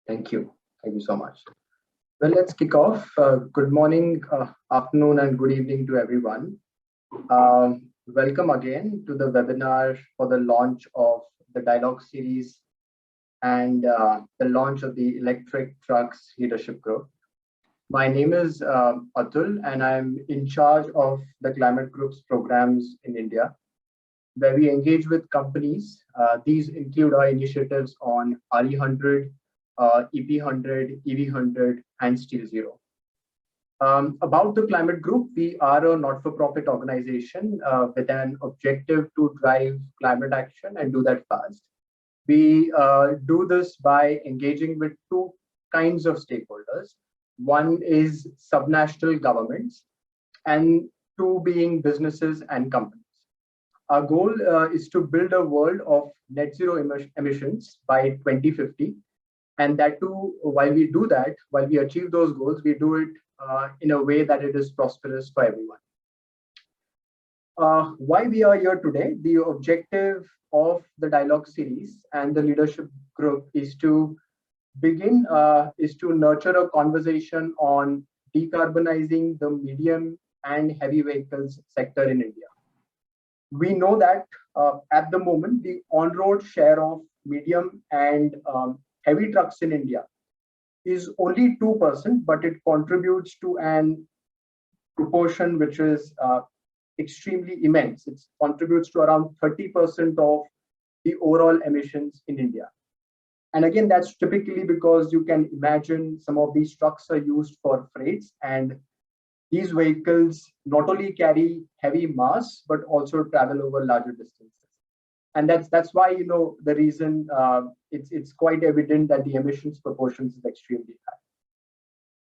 Thank you. Thank you so much. Well, let's kick off. Good morning, afternoon, and good evening to everyone. Welcome again to the webinar for the launch of the Dialogue series and the launch of the Electric Trucks Leadership Group. My name is Atul, and I'm in charge of the Climate Group's programs in India, where we engage with companies. These include our initiatives on RE100, EP100, EV100, and Steel Zero. About the Climate Group, we are a not-for-profit organization with an objective to drive climate action and do that fast. We do this by engaging with two kinds of stakeholders. One is subnational governments, and two being businesses and companies. Our goal is to build a world of net zero emissions by 2050. And that too, while we achieve those goals, we do it in a way that it is prosperous for everyone. Why we are here today, the objective of the Dialogue series and the leadership group is to nurture a conversation on decarbonizing the medium and heavy vehicles sector in India. We know that at the moment, the on-road share of medium and heavy trucks in India is only 2%, but it contributes to an proportion which is extremely immense. It contributes to around 30% of the overall emissions in India. And again, that's typically because you can imagine some of these trucks are used for freights, and these vehicles not only carry heavy mass, but also travel over larger distances. And that's why, the reason it's quite evident that the emissions proportions is extremely high.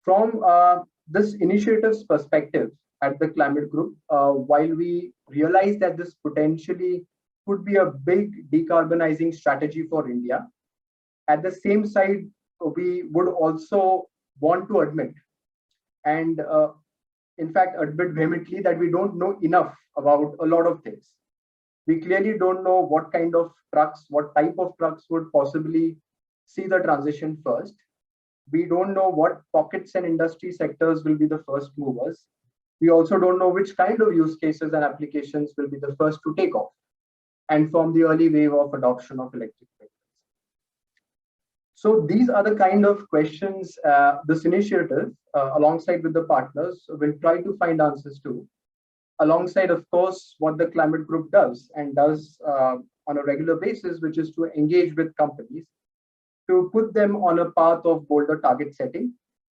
From this initiative's perspective at the Climate Group, while we realize that this potentially could be a big decarbonizing strategy for India, at the same side, we would also want to admit, and in fact, admit vehemently that we don't know enough about a lot of things. We clearly don't know what kind of trucks, what type of trucks would possibly see the transition first. We don't know what pockets and industry sectors will be the first movers. We also don't know which kind of use cases and applications will be the first to take off and form the early wave of adoption of electric vehicles. So these are the kind of questions this initiative, alongside with the partners, will try to find answers to, alongside, of course, what the Climate Group does on a regular basis, which is to engage with companies to put them on a path of bolder target setting,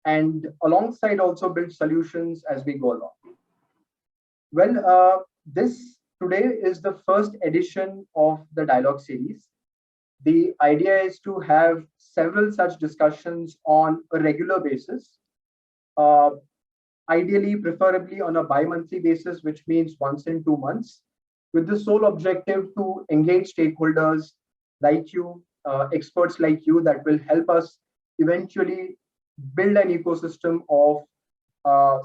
and alongside also build solutions as we go along. Well, this today is the first edition of the Dialogue series. The idea is to have several such discussions on a regular basis, ideally, preferably on a bi-monthly basis, which means once in 2 months, with the sole objective to engage stakeholders like you, experts like you, that will help us eventually build an ecosystem of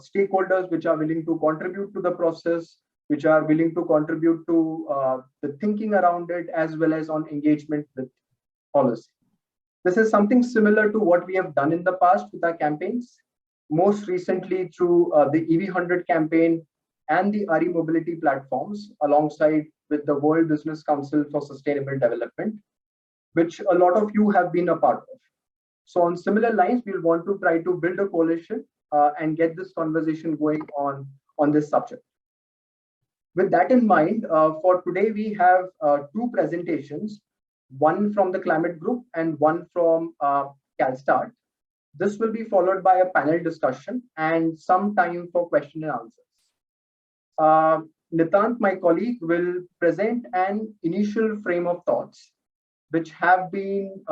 stakeholders which are willing to contribute to the process, which are willing to contribute to the thinking around it, as well as on engagement with policy. This is something similar to what we have done in the past with our campaigns, most recently through the EV100 campaign and the RE mobility platforms, alongside with the World Business Council for Sustainable Development, which a lot of you have been a part of. So on similar lines, we'll want to try to build a coalition and get this conversation going on this subject. With that in mind, for today, we have two presentations, one from the Climate Group and one from CalSTART. This will be followed by a panel discussion and some time for question and answers. Nitant, my colleague, will present an initial frame of thoughts, which have been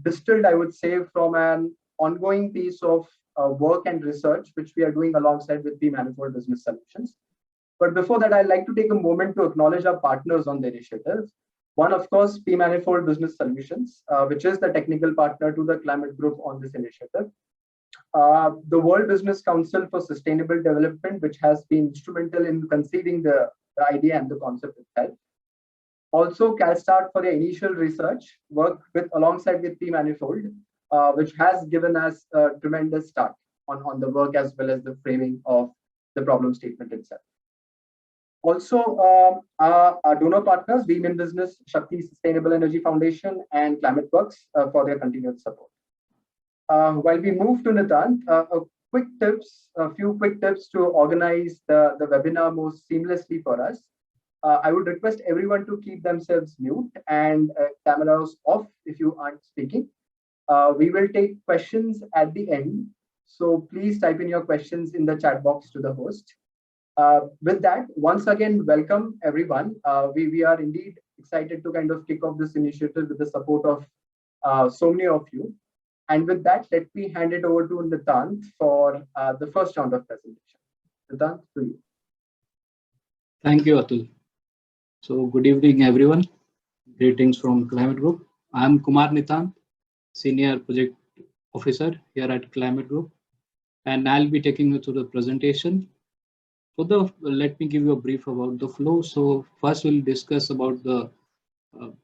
distilled, I would say, from an ongoing piece of work and research, which we are doing alongside with P-Manifold Business Solutions. But before that, I'd like to take a moment to acknowledge our partners on the initiative. One, of course, P-Manifold Business Solutions, which is the technical partner to the Climate Group on this initiative. The World Business Council for Sustainable Development, which has been instrumental in conceiving the idea and the concept itself. Also, CalSTART for their initial research work alongside with P-Manifold which has given us a tremendous start on the work as well as the framing of the problem statement itself. Also, our donor partners, Beam in Business, Shakti Sustainable Energy Foundation, and Climate Works for their continued support. While we move to Nitant, a few quick tips to organize the webinar most seamlessly for us. I would request everyone to keep themselves mute and cameras off if you aren't speaking. We will take questions at the end, so please type in your questions in the chat box to the host. With that, once again, welcome everyone. We are indeed excited to kind of kick off this initiative with the support of so many of you. And with that, let me hand it over to Nitant for the first round of presentation. Nitant, to you. Thank you, Atul. So good evening, everyone. Greetings from Climate Group. I am Kumar Nitant, Senior Project Officer here at Climate Group, and I'll be taking you through the presentation. Let me give you a brief about the flow. So first we'll discuss about the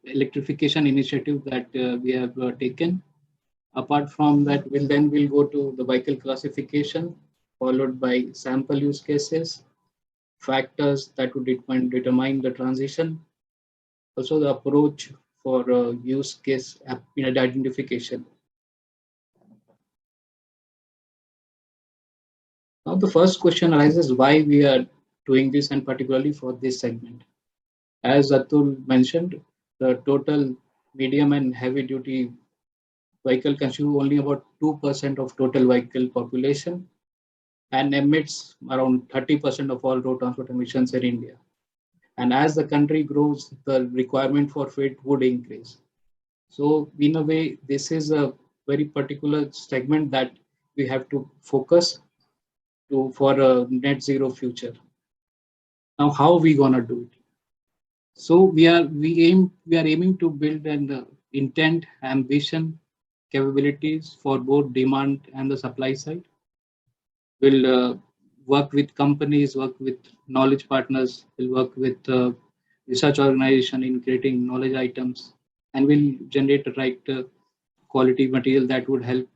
electrification initiative that we have taken. Apart from that, we'll go to the vehicle classification, followed by sample use cases, factors that would determine the transition, also the approach for use case identification. Now the first question arises why we are doing this, and particularly for this segment. As Atul mentioned, the total medium and heavy duty vehicle consume only about 2% of total vehicle population and emits around 30% of all road transport emissions in India. And as the country grows, the requirement for freight would increase. So in a way, this is a very particular segment that we have to focus for a net zero future. Now, how are we gonna do it? So we are aiming to build an intent, ambition, capabilities for both demand and the supply side. We'll work with companies, work with knowledge partners, we'll work with research organization in creating knowledge items, and we'll generate the right quality material that would help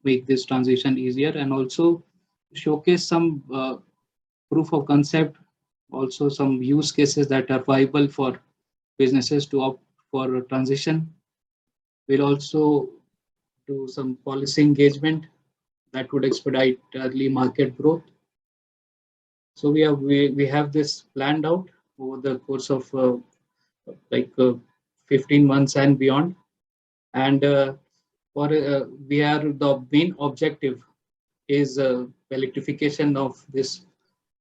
make this transition easier, and also showcase some proof of concept, also some use cases that are viable for businesses to opt for a transition. We'll also do some policy engagement that would expedite early market growth. So we have this planned out over the course of 15 months and beyond. And the main objective is electrification of this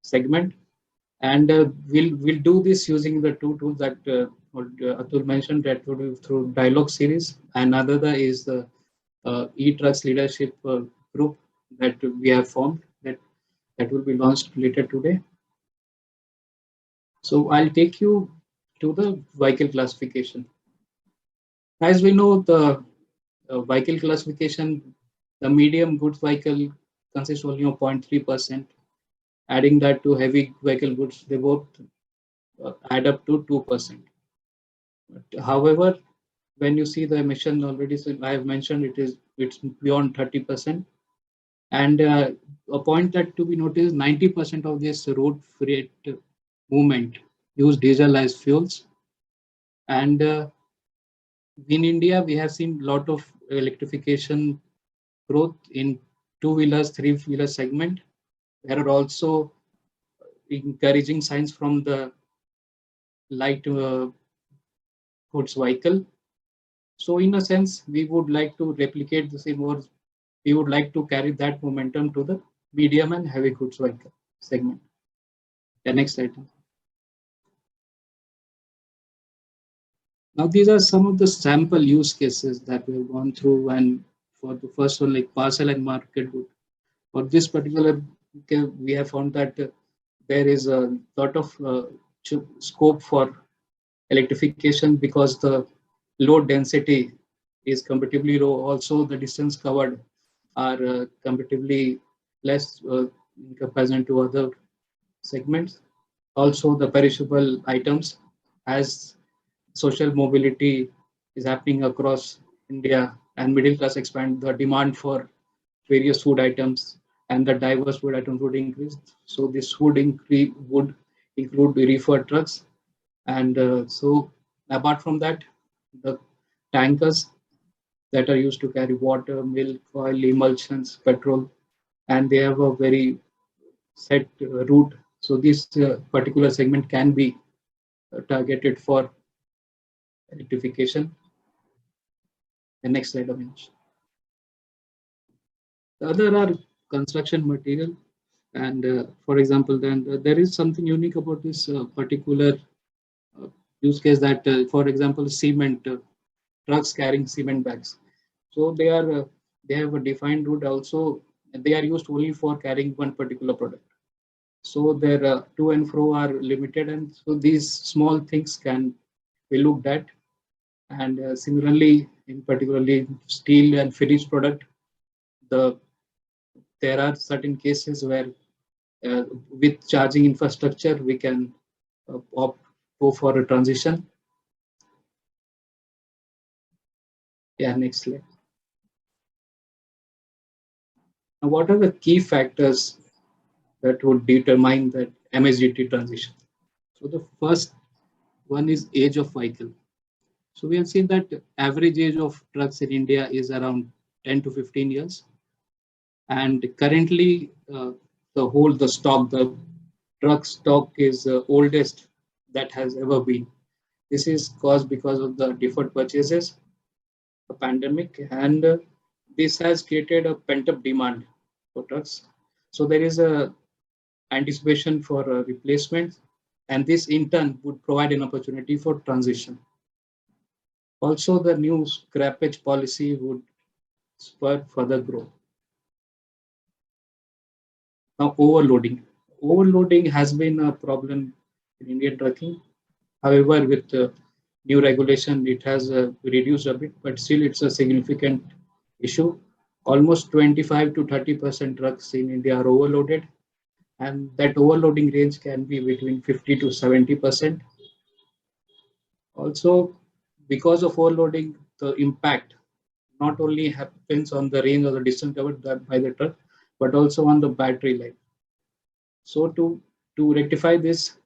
segment, and we'll do this using the two tools that Atul mentioned, that would be through dialogue series, and another is the e-trucks leadership group that we have formed that will be launched later today. So I'll take you to the vehicle classification. As we know, the vehicle classification, the medium goods vehicle consists only of 0.3%. Adding that to heavy vehicle goods, they both add up to 2%. But, however, when you see the emission already, so I have mentioned it's beyond 30%. And a point that to be noticed, 90% of this road freight movement use diesel as fuels. And in India, we have seen a lot of electrification growth in two-wheelers, three-wheeler segment. There are also encouraging signs from the light goods vehicle. So in a sense, we would like to replicate the same, or we would like to carry that momentum to the medium and heavy goods vehicle segment. The next item. Now these are some of the sample use cases that we have gone through, and for the first one, like parcel and market good. For this particular, we have found that there is a lot of scope for electrification because the load density is comparatively low. Also, the distance covered are comparatively less in comparison to other segments. Also, the perishable items, as social mobility is happening across India, and middle class expand, the demand for various food items and the diverse food items would increase. So this would include the reefer trucks, and so apart from that, the tankers that are used to carry water, milk, oil, emulsions, petrol, and they have a very set route. So this particular segment can be targeted for electrification. The next slide, Avinash. The other are construction material, and for example, then there is something unique about this particular uh, use case that, for example, cement trucks carrying cement bags. So they have a defined route also. And they are used only for carrying one particular product. So their to and fro are limited, and so these small things can be looked at. And similarly, in particularly steel and finished product, the there are certain cases where with charging infrastructure we can go for a transition. Yeah, next slide. Now, what are the key factors that would determine that MSGT transition? So the first one is age of vehicle. So we have seen that average age of trucks in India is around 10 to 15 years. And currently, the truck stock is the oldest that has ever been. This is caused because of the deferred purchases, the pandemic, and this has created a pent-up demand for trucks. So there is a anticipation for replacement, and this in turn would provide an opportunity for transition. Also, the new scrappage policy would spur further growth. Now, overloading. Overloading has been a problem in Indian trucking. However, with new regulation, it has reduced a bit, but still it's a significant issue. Almost 25 to 30% trucks in India are overloaded, and that overloading range can be between 50 to 70%. Also, because of overloading, the impact not only happens on the range or the distance covered by the truck, but also on the battery life. So to rectify this,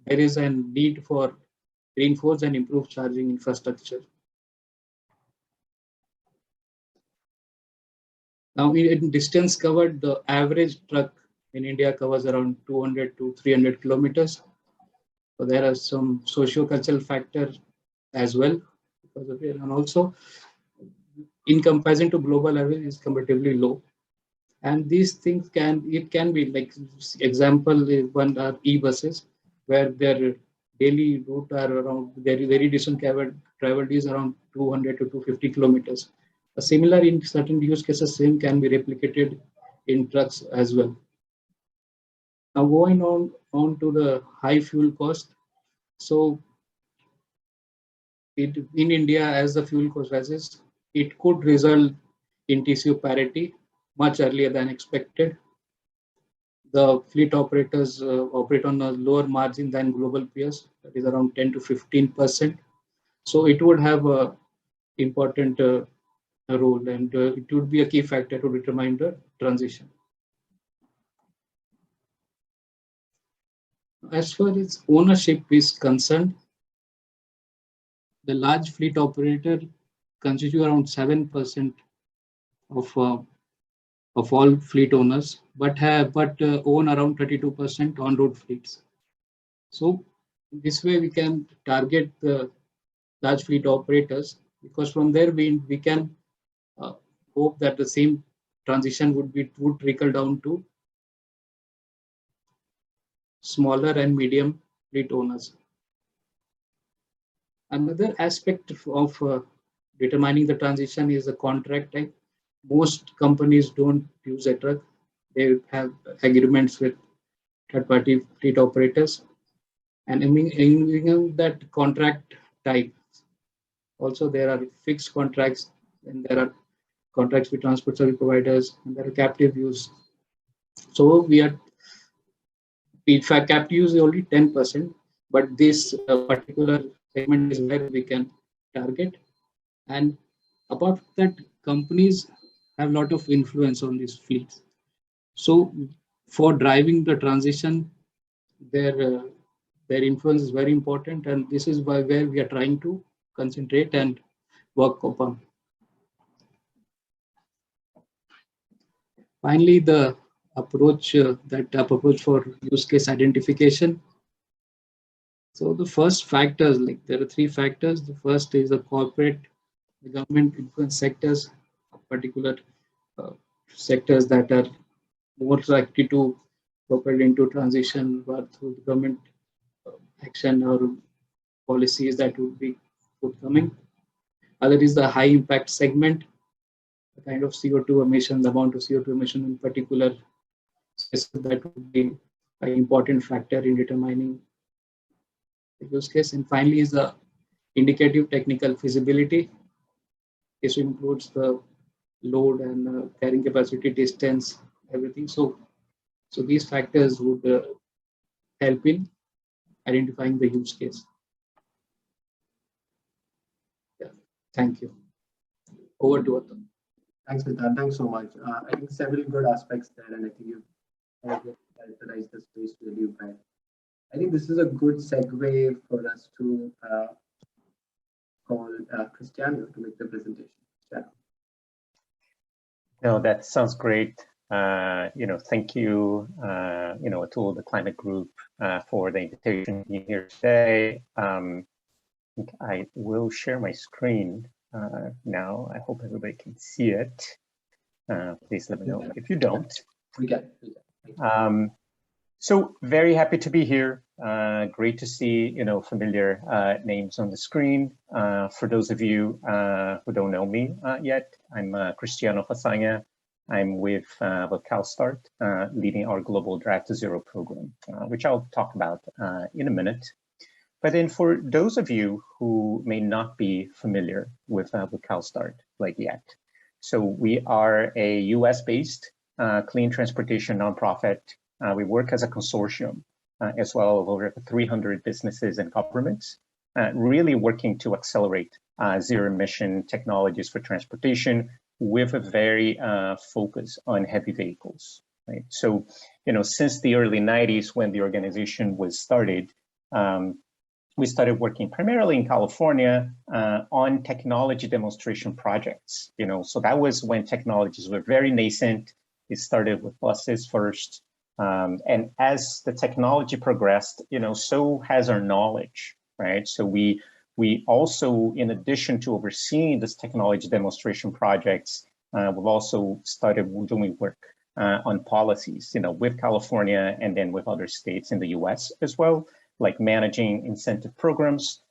there is a need for reinforced and improved charging infrastructure. Now, in distance covered, the average truck in India covers around 200 to 300 kilometers. So there are some socio-cultural factors as well because of it, and also in comparison to global average is comparatively low. And these things can be like example one are e-buses where their daily route are around very distant traveled is around 200 to 250 kilometers. A similar in certain use cases same can be replicated in trucks as well. Now going on to the high fuel cost. So in India, as the fuel cost rises, it could result in TCO parity much earlier than expected. The fleet operators operate on a lower margin than global peers, that is around 10 to 15%. So it would have a important role, and it would be a key factor to determine the transition. As far as ownership is concerned, the large fleet operator constitute around 7% of all fleet owners, but own around 32% on-road fleets. So this way we can target the large fleet operators, because from there we can hope that the same transition would trickle down to smaller and medium fleet owners. Another aspect of determining the transition is the contract type. Most companies don't use a truck; they have agreements with third-party fleet operators, and in that contract type, also there are fixed contracts, and there are contracts with transport service providers, and there are captive use. So in fact, captive use is only 10%, but this particular segment is where we can target. And apart from that, companies have a lot of influence on these fleets. So for driving the transition, their their influence is very important, and this is where we are trying to concentrate and work upon. Finally, the approach approach for use case identification. So the first factors, like there are three factors. The first is the corporate, the government influence sectors, particular uh, sectors that are more likely to propel into transition through the government action or policies that would be forthcoming. Other is the high impact segment, the kind of CO2 emission, the amount of CO2 emission in particular that would be an important factor in determining the use case. And finally is the indicative technical feasibility. This includes the load and carrying capacity, distance, everything. So these factors would help in identifying the use case. Yeah. Thank you. Over to Atul. Thanks, Vital. Thanks so much. I think several good aspects there, and I think you've characterized the space really well. I think this is a good segue for us to call Cristiano to make the presentation. Yeah. No, that sounds great. Thank you, to the Climate Group for the invitation to be here today. I will share my screen now. I hope everybody can see it. Please let me know if you don't. We can. So very happy to be here. Great to see, familiar names on the screen. For those of you who don't know me yet, I'm Cristiano Façanha. I'm with CalSTART, leading our global Drive to Zero program, which I'll talk about in a minute. But then for those of you who may not be familiar with CalSTART like yet, so we are a US-based clean transportation nonprofit. We work as a consortium as well of over 300 businesses and governments, really working to accelerate zero-emission technologies for transportation with a very focus on heavy vehicles. Right? So, since the early 90s when the organization was started, we started working primarily in California on technology demonstration projects. So that was when technologies were very nascent. It started with buses first. And as the technology progressed, so has our knowledge, right? So we also, in addition to overseeing this technology demonstration projects, we've also started doing work on policies, with California and then with other states in the US as well, like managing incentive programs,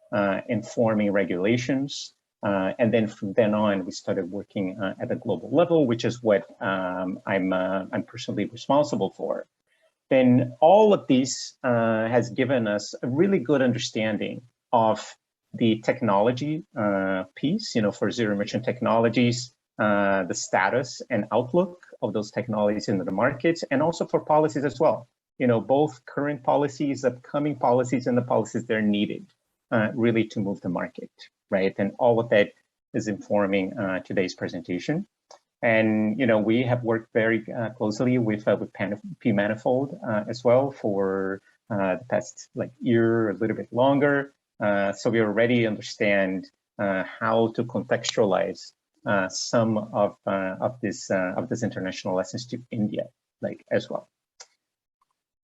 informing regulations. And then from then on, we started working at a global level, which is what I'm personally responsible for. Then all of these has given us a really good understanding of the technology piece, for zero emission technologies, the status and outlook of those technologies in the markets, and also for policies as well. Both current policies, upcoming policies, and the policies that are needed really to move the market, right? And all of that is informing today's presentation. And we have worked very closely with P-Manifold as well for the past year, a little bit longer. So we already understand how to contextualize some of this international lessons to India, as well.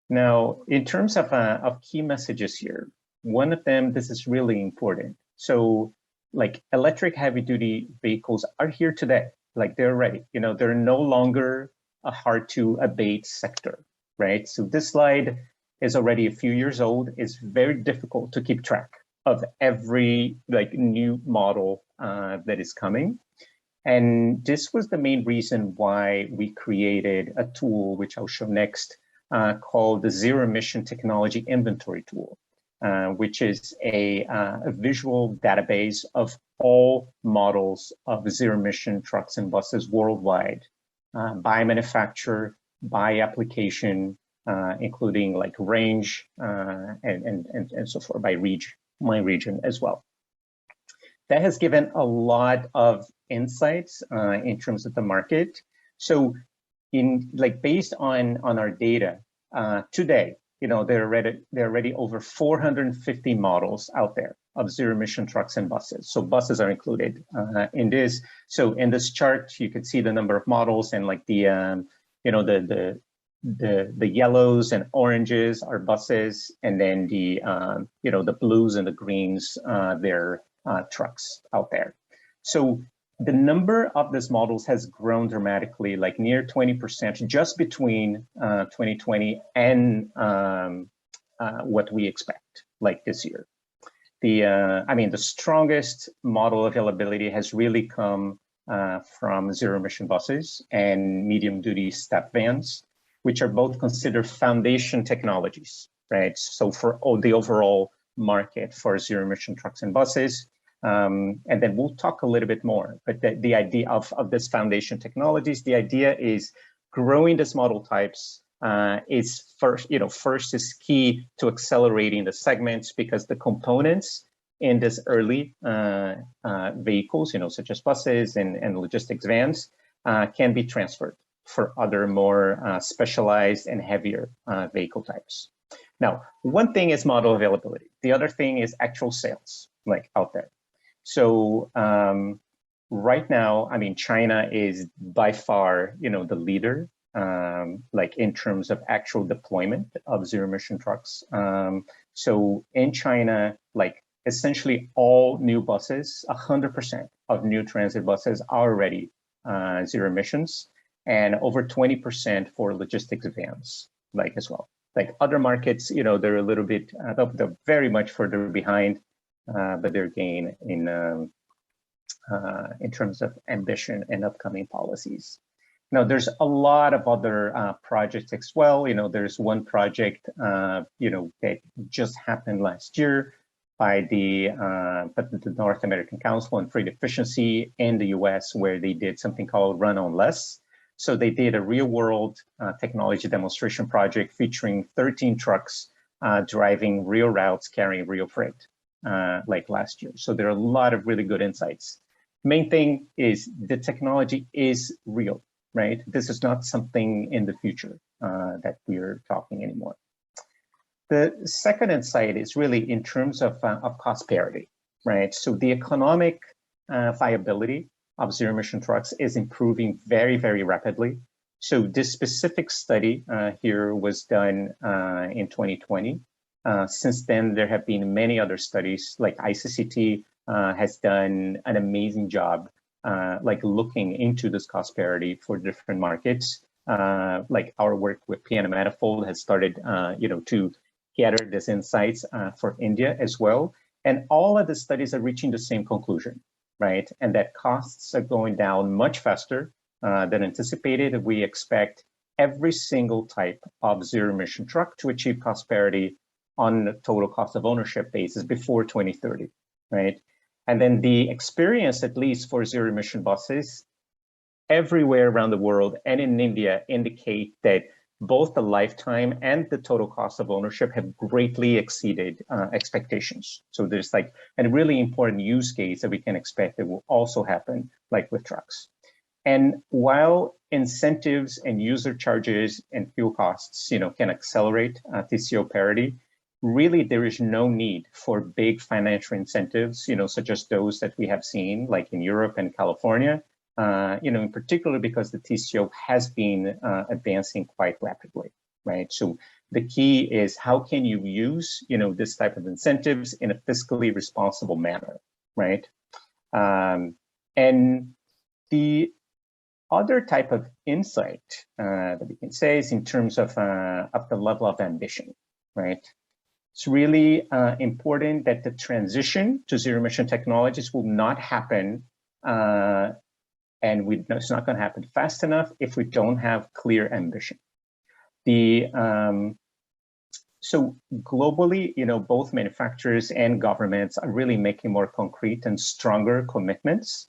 Now, in terms of key messages here, one of them, this is really important. So, electric heavy-duty vehicles are here today. They're ready. They're no longer a hard-to-abate sector, right? So this slide is already a few years old. It's very difficult to keep track of every new model that is coming. And this was the main reason why we created a tool, which I'll show next, called the Zero Emission Technology Inventory Tool, which is a visual database of all models of zero emission trucks and buses worldwide, by manufacturer, by application, including range and so forth, by region, my region as well. That has given a lot of insights in terms of the market. So based on our data today, there are already over 450 models out there of zero emission trucks and buses. So buses are included in this. So in this chart, you can see the number of models, and like the yellows and oranges are buses, and then the blues and the greens, they're trucks out there. So the number of these models has grown dramatically, like near 20% just between 2020 and what we expect like this year. The strongest model availability has really come from zero emission buses and medium duty step vans, which are both considered foundation technologies, right? So for the overall market for zero emission trucks and buses. And then we'll talk a little bit more, but the idea of this foundation technologies, the idea is growing these model types is first is key to accelerating the segments, because the components in this early vehicles, such as buses and logistics vans, can be transferred for other more specialized and heavier vehicle types. Now, one thing is model availability. The other thing is actual sales, like out there. So right now, China is by far, the leader, like in terms of actual deployment of zero emission trucks. So in China, like essentially all new buses, 100% of new transit buses are already zero emissions, and over 20% for logistics vans, like as well. Like other markets, they're a little bit, they're very much further behind, but they're gaining in terms of ambition and upcoming policies. Now, there's a lot of other projects as well. There's one project, that just happened last year by the North American Council on Freight Efficiency in the US, where they did something called Run on Less. So they did a real world technology demonstration project featuring 13 trucks driving real routes, carrying real freight, like last year. So there are a lot of really good insights. Main thing is the technology is real, right? This is not something in the future that we're talking anymore. The second insight is really in terms of cost parity, right? So the economic viability of zero emission trucks is improving very, very rapidly. So this specific study here was done in 2020. Since then, there have been many other studies, like ICCT has done an amazing job, like looking into this cost parity for different markets. Like our work with Piano Manifold has started, to gather these insights for India as well. And all of the studies are reaching the same conclusion, right? And that costs are going down much faster than anticipated. We expect every single type of zero emission truck to achieve cost parity on the total cost of ownership basis before 2030, right? And then the experience, at least for zero emission buses, everywhere around the world and in India, indicate that both the lifetime and the total cost of ownership have greatly exceeded expectations. So there's like a really important use case that we can expect that will also happen like with trucks. And while incentives and user charges and fuel costs, can accelerate TCO parity, really there is no need for big financial incentives, such as those that we have seen like in Europe and California, in particular because the TCO has been advancing quite rapidly, right? So the key is how can you use, this type of incentives in a fiscally responsible manner, right? And the other type of insight that we can say is in terms of the level of ambition, right? It's really important that the transition to zero emission technologies will not happen and it's not going to happen fast enough if we don't have clear ambition. So globally, both manufacturers and governments are really making more concrete and stronger commitments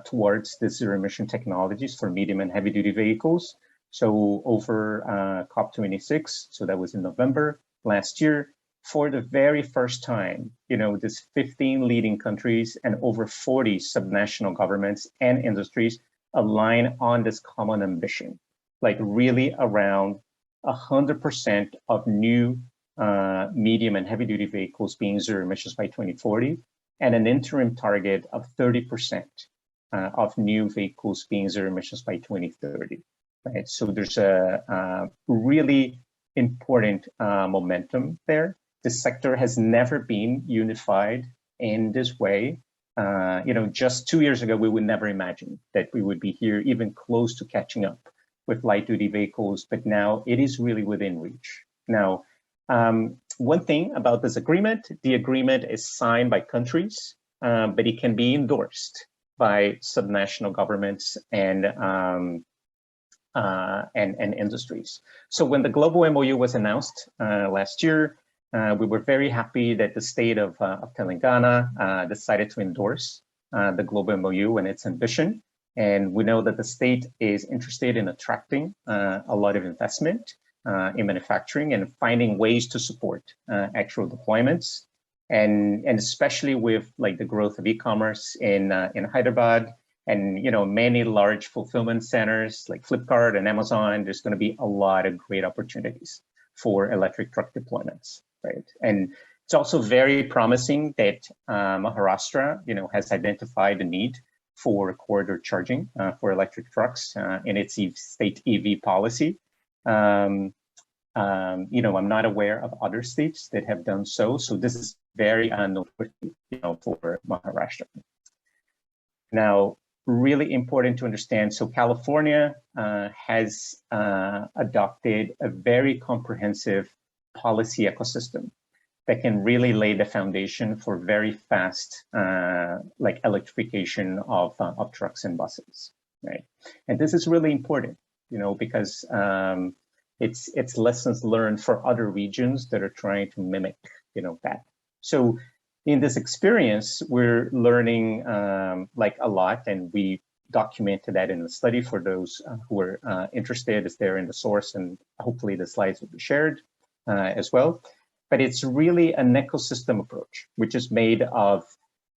towards the zero emission technologies for medium and heavy duty vehicles. So over COP26, so that was in November last year, for the very first time, this 15 leading countries and over 40 subnational governments and industries align on this common ambition, like really around 100% of new medium and heavy duty vehicles being zero emissions by 2040, and an interim target of 30% of new vehicles being zero emissions by 2030. Right? So there's a really important momentum there. This sector has never been unified in this way. Just 2 years ago, we would never imagine that we would be here even close to catching up with light duty vehicles, but now it is really within reach. Now, one thing about this agreement, the agreement is signed by countries, but it can be endorsed by subnational governments and industries. So when the global MOU was announced last year, we were very happy that the state of Telangana decided to endorse the global MOU and its ambition. And we know that the state is interested in attracting a lot of investment in manufacturing and finding ways to support actual deployments. And especially with like the growth of e-commerce in Hyderabad and many large fulfillment centers like Flipkart and Amazon, there's going to be a lot of great opportunities for electric truck deployments, right? And it's also very promising that Maharashtra, has identified the need for corridor charging for electric trucks in its state EV policy. I'm not aware of other states that have done so. So this is very noteworthy, for Maharashtra. Now, really important to understand. So California has adopted a very comprehensive policy ecosystem that can really lay the foundation for very fast, electrification of trucks and buses, right? And this is really important, because it's lessons learned for other regions that are trying to mimic, that. So in this experience, we're learning a lot, and we documented that in the study for those who are interested. It's there in the source, and hopefully the slides will be shared as well. But it's really an ecosystem approach, which is made of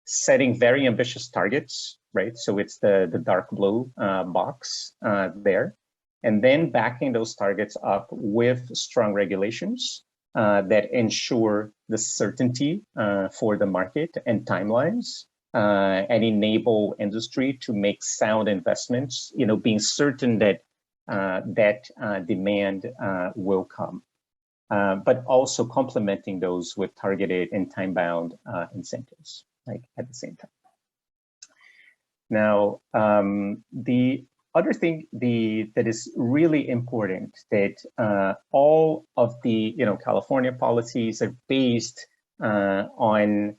setting very ambitious targets, right? So it's the dark blue box there. And then backing those targets up with strong regulations that ensure the certainty for the market and timelines and enable industry to make sound investments, being certain that demand will come. But also complementing those with targeted and time-bound incentives, like at the same time. Now, the other thing that is really important, that all of the California policies are based on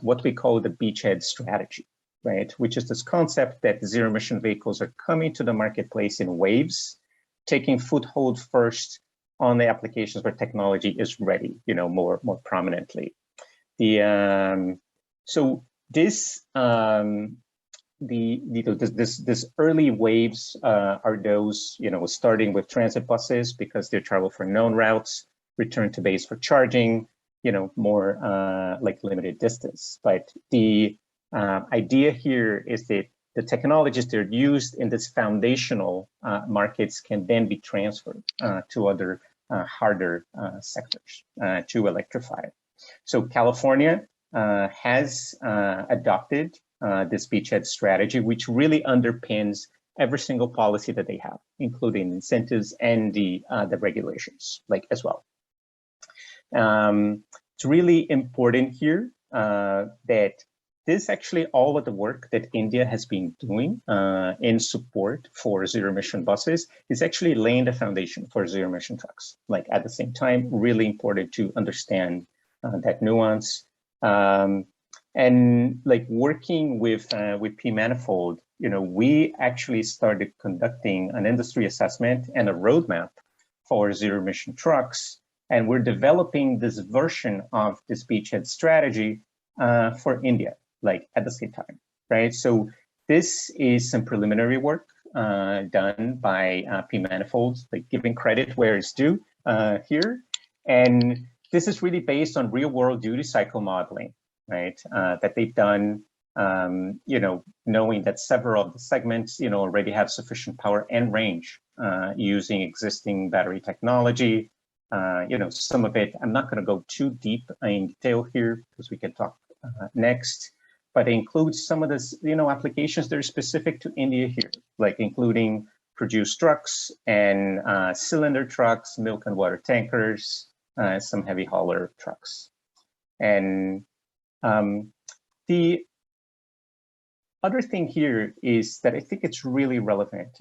what we call the beachhead strategy, right? Which is this concept that zero-emission vehicles are coming to the marketplace in waves, taking foothold first on the applications where technology is ready, more prominently. So this this early waves are those starting with transit buses because they travel for known routes, return to base for charging, more like limited distance. But the idea here is that the technologies that are used in this foundational markets can then be transferred to other harder sectors to electrify. So California has adopted this beachhead strategy, which really underpins every single policy that they have, including incentives and the regulations, as well. It's really important here that this actually all of the work that India has been doing in support for zero-emission buses is actually laying the foundation for zero-emission trucks. At the same time, really important to understand that nuance. And working with P-Manifold, we actually started conducting an industry assessment and a roadmap for zero-emission trucks, and we're developing this version of this beachhead strategy for India. At the same time, right? So this is some preliminary work done by P-Manifold, giving credit where it's due here. And this is really based on real world duty cycle modeling, right? That they've done, knowing that several of the segments, already have sufficient power and range using existing battery technology. Some of it, I'm not going to go too deep in detail here because we can talk next, but it includes some of this, applications that are specific to India here, like including produced trucks and cylinder trucks, milk and water tankers, some heavy hauler trucks. And the other thing here is that I think it's really relevant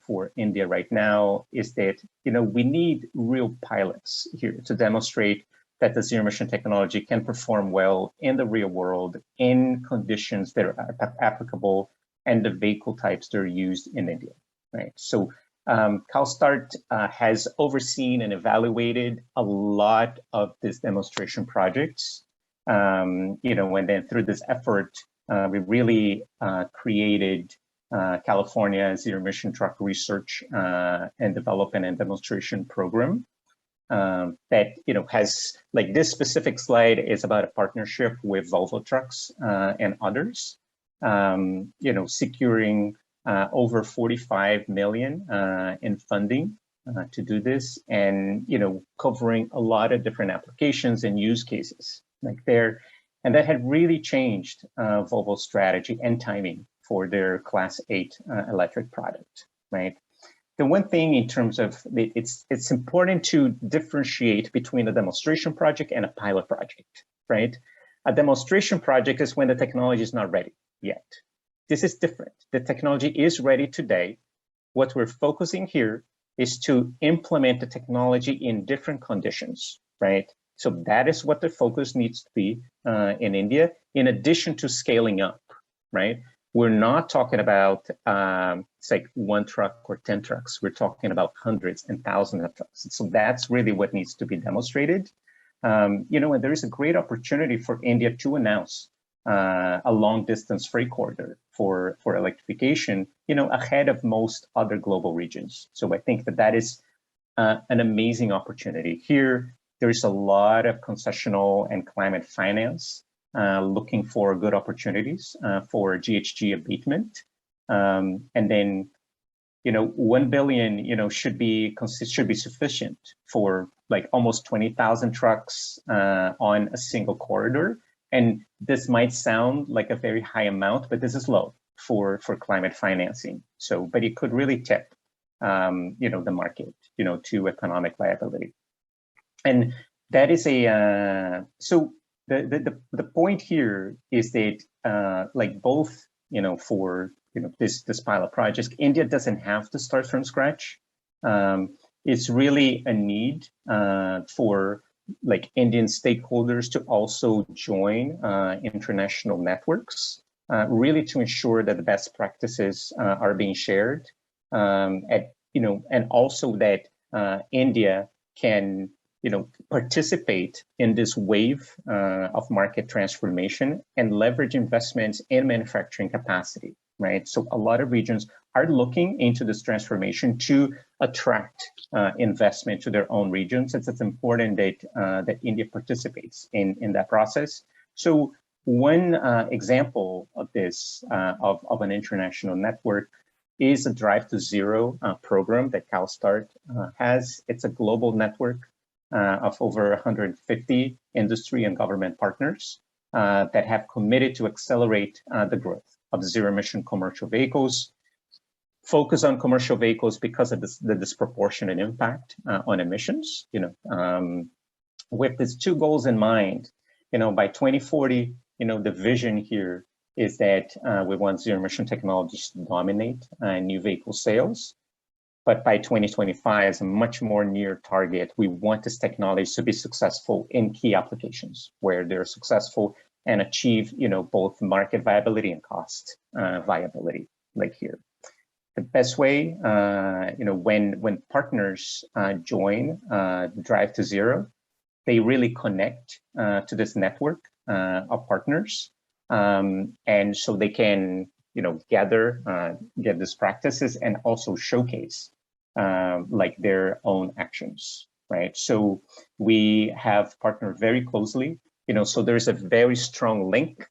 for India right now is that, we need real pilots here to demonstrate that the zero emission technology can perform well in the real world in conditions that are applicable and the vehicle types that are used in India, right? So CalSTART has overseen and evaluated a lot of these demonstration projects, and then through this effort, we really created California Zero Emission Truck Research and Development and Demonstration Program that has, like, this specific slide is about a partnership with Volvo Trucks and others, securing over 45 million in funding to do this, and covering a lot of different applications and use cases like there. And that had really changed Volvo's strategy and timing for their Class 8 electric product, right? The one thing in terms of, it's important to differentiate between a demonstration project and a pilot project, right? A demonstration project is when the technology is not ready yet. This is different. The technology is ready today. What we're focusing here is to implement the technology in different conditions, right? So that is what the focus needs to be in India, in addition to scaling up, right? We're not talking about, it's like 1 truck or 10 trucks. We're talking about hundreds and thousands of trucks. So that's really what needs to be demonstrated. And there is a great opportunity for India to announce a long distance freight corridor for electrification, ahead of most other global regions. So I think that is an amazing opportunity. Here, there's a lot of concessional and climate finance looking for good opportunities for GHG abatement. And then, 1 billion, should be sufficient for like almost 20,000 trucks on a single corridor. And this might sound like a very high amount, but this is low for climate financing. So, but it could really tip, the market, to economic viability. And that is so the point here is that like both, for this pilot project, India doesn't have to start from scratch. It's really a need for like Indian stakeholders to also join international networks, really to ensure that the best practices are being shared, and also that India can participate in this wave of market transformation and leverage investments in manufacturing capacity, right? So a lot of regions are looking into this transformation to attract investment to their own regions. It's important that India participates in that process. So one example of this, of an international network, is a Drive to Zero program that CalSTART has. It's a global network of over 150 industry and government partners that have committed to accelerate the growth of zero-emission commercial vehicles. Focus on commercial vehicles because of the disproportionate impact on emissions. With these 2 goals in mind, by 2040, the vision here is that we want zero-emission technologies to dominate new vehicle sales. But by 2025, as a much more near target, we want this technology to be successful in key applications where they're successful and achieve, both market viability and cost viability, like here. The best way, when partners join Drive to Zero, they really connect to this network of partners, and so they can, gather, get these practices and also showcase like their own actions. right? So we have partnered very closely, so there's a very strong link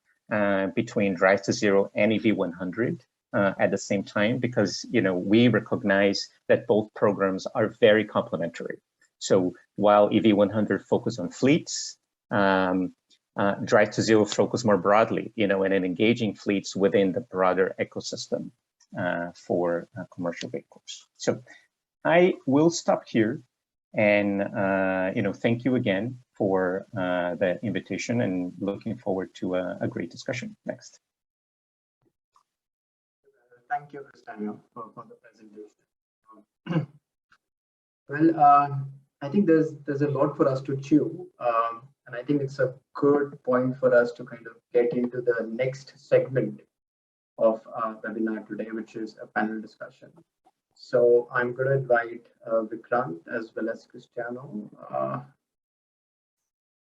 between Drive to Zero and EV100 at the same time, because we recognize that both programs are very complementary. So while EV100 focus on fleets, Drive to Zero focus more broadly, and in engaging fleets within the broader ecosystem for commercial vehicles. So I will stop here, and thank you again for the invitation, and looking forward to a great discussion next. Thank you, Cristiano, for the presentation. Well, I think there's a lot for us to chew, and I think it's a good point for us to kind of get into the next segment of our webinar today, which is a panel discussion. So I'm going to invite Vikrant as well as Cristiano.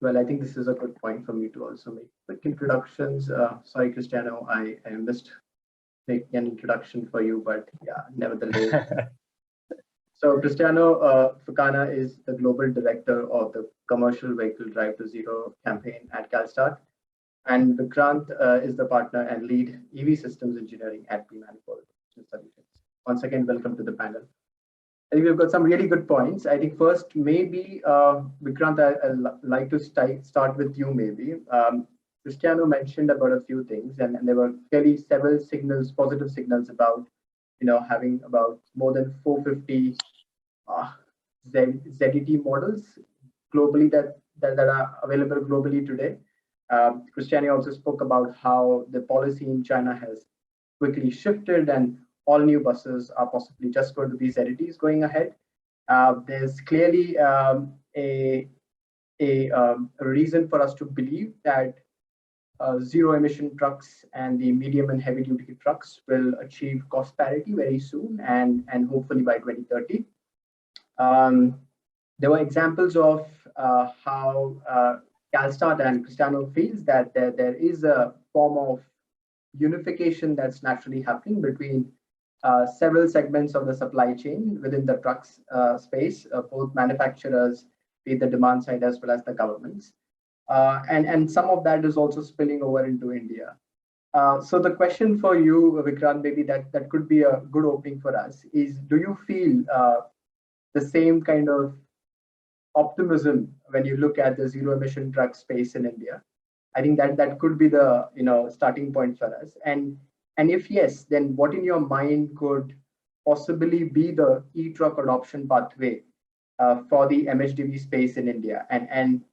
Well, I think this is a good point for me to also make quick introductions. Sorry, Cristiano, I missed making an introduction for you, but yeah, nevertheless. So Cristiano Fucana is the Global Director of the Commercial Vehicle Drive to Zero campaign at CalSTART. And Vikrant is the partner and lead EV systems engineering at B-Manifold Solutions. Once again, welcome to the panel. I think we've got some really good points. I think first, maybe, Vikrant, I'd like to start with you maybe. Cristiano mentioned about a few things, and there were clearly several signals, positive signals about, having about more than 450 ZET models globally that are available globally today. Cristiano also spoke about how the policy in China has quickly shifted, and all new buses are possibly just going to be ZETs going ahead. There's clearly a reason for us to believe that zero emission trucks and the medium and heavy duty trucks will achieve cost parity very soon, and hopefully by 2030. There were examples of how CalSTART and Cristiano feels that there is a form of unification that's naturally happening between several segments of the supply chain within the trucks space, both manufacturers, be it the demand side as well as the governments. And some of that is also spilling over into India. So the question for you, Vikrant, maybe that could be a good opening for us is, do you feel the same kind of optimism when you look at the zero emission truck space in India? I think that could be the starting point for us. And if yes, then what in your mind could possibly be the e-truck adoption pathway for the MHDV space in India? And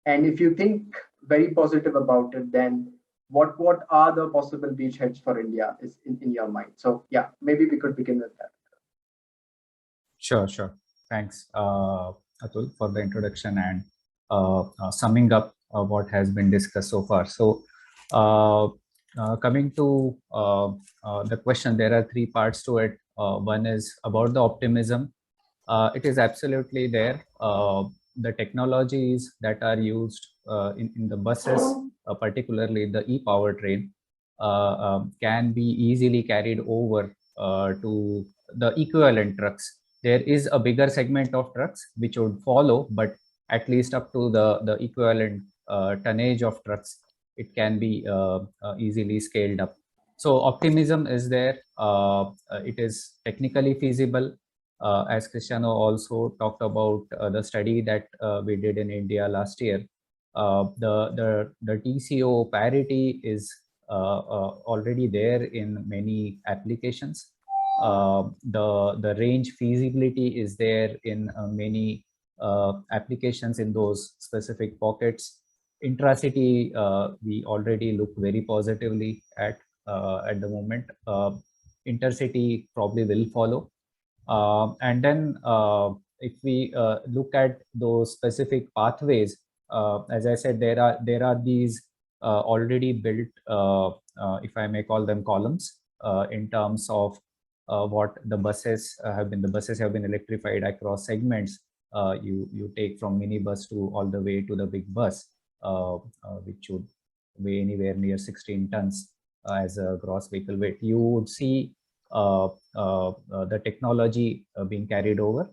if you think very positive about it, then what are the possible beachheads for India is in your mind? So yeah, maybe we could begin with that. Sure. Thanks, Atul, for the introduction and summing up what has been discussed so far. So coming to the question, there are three parts to it. One is about the optimism. It is absolutely there. The technologies that are used in the buses, particularly the e-powertrain, can be easily carried over to the equivalent trucks. There is a bigger segment of trucks which would follow, but at least up to the equivalent tonnage of trucks, it can be easily scaled up. So optimism is there. It is technically feasible. As Cristiano also talked about the study that we did in India last year, the TCO parity is already there in many applications. The range feasibility is there in many applications in those specific pockets. Intracity, we already look very positively at the moment. Intercity probably will follow. And then if we look at those specific pathways, as I said, there are these already built, if I may call them columns, in terms of what the buses have been. The buses have been electrified across segments. You take from minibus to all the way to the big bus, which would weigh anywhere near 16 tons as a gross vehicle weight. You would see the technology being carried over.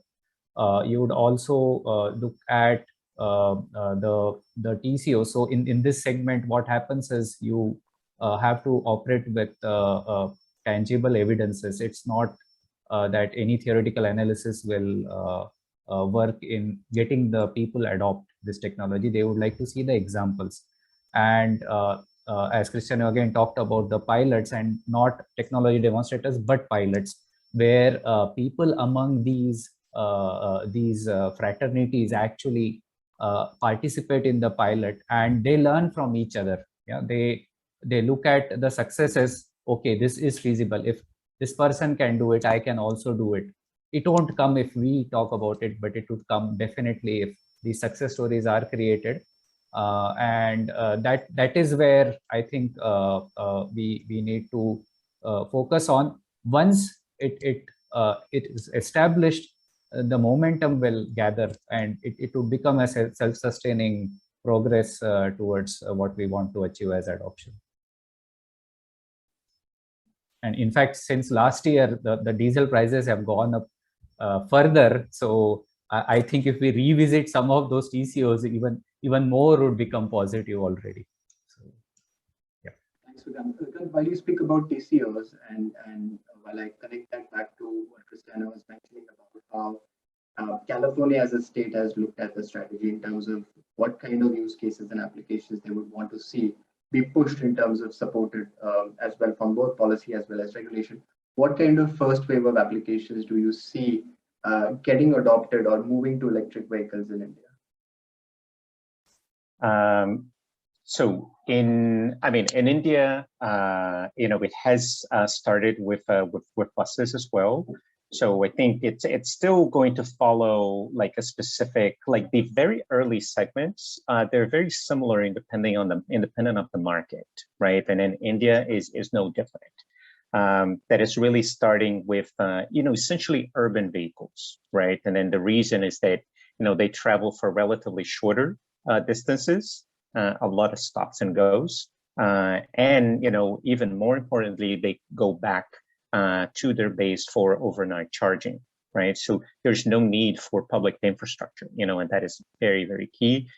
you would also look at the TCO. So in this segment, what happens is you have to operate with tangible evidences. It's not that any theoretical analysis will work in getting the people adopt this technology. They would like to see the examples. And as Cristiano again talked about the pilots, and not technology demonstrators, but pilots, where people among these fraternities actually participate in the pilot, and they learn from each other. Yeah, they look at the successes. Okay, this is feasible. If this person can do it, I can also do it. It won't come if we talk about it, but it would come definitely if these success stories are created. And that is where I think we need to focus on. Once it is established, the momentum will gather, and it will become a self-sustaining progress towards what we want to achieve as adoption. And in fact, since last year, the diesel prices have gone up further. So I think if we revisit some of those TCOs, even more would become positive already. So, yeah. Thanks, Sudham. While you speak about TCOs, and while I connect that back to what Cristiano was mentioning about how California as a state has looked at the strategy in terms of what kind of use cases and applications they would want to see be pushed in terms of supported as well from both policy as well as regulation. What kind of first wave of applications do you see getting adopted or moving to electric vehicles in India? So in India, it has started with buses as well. So I think it's still going to follow like a specific, like the very early segments. They're very similar independent of the market, right? And then India is no different. That is really starting with essentially urban vehicles, right? And then the reason is that they travel for relatively shorter distances, a lot of stops and goes, and even more importantly, they go back to their base for overnight charging, right? So there's no need for public infrastructure, and that is very, very key.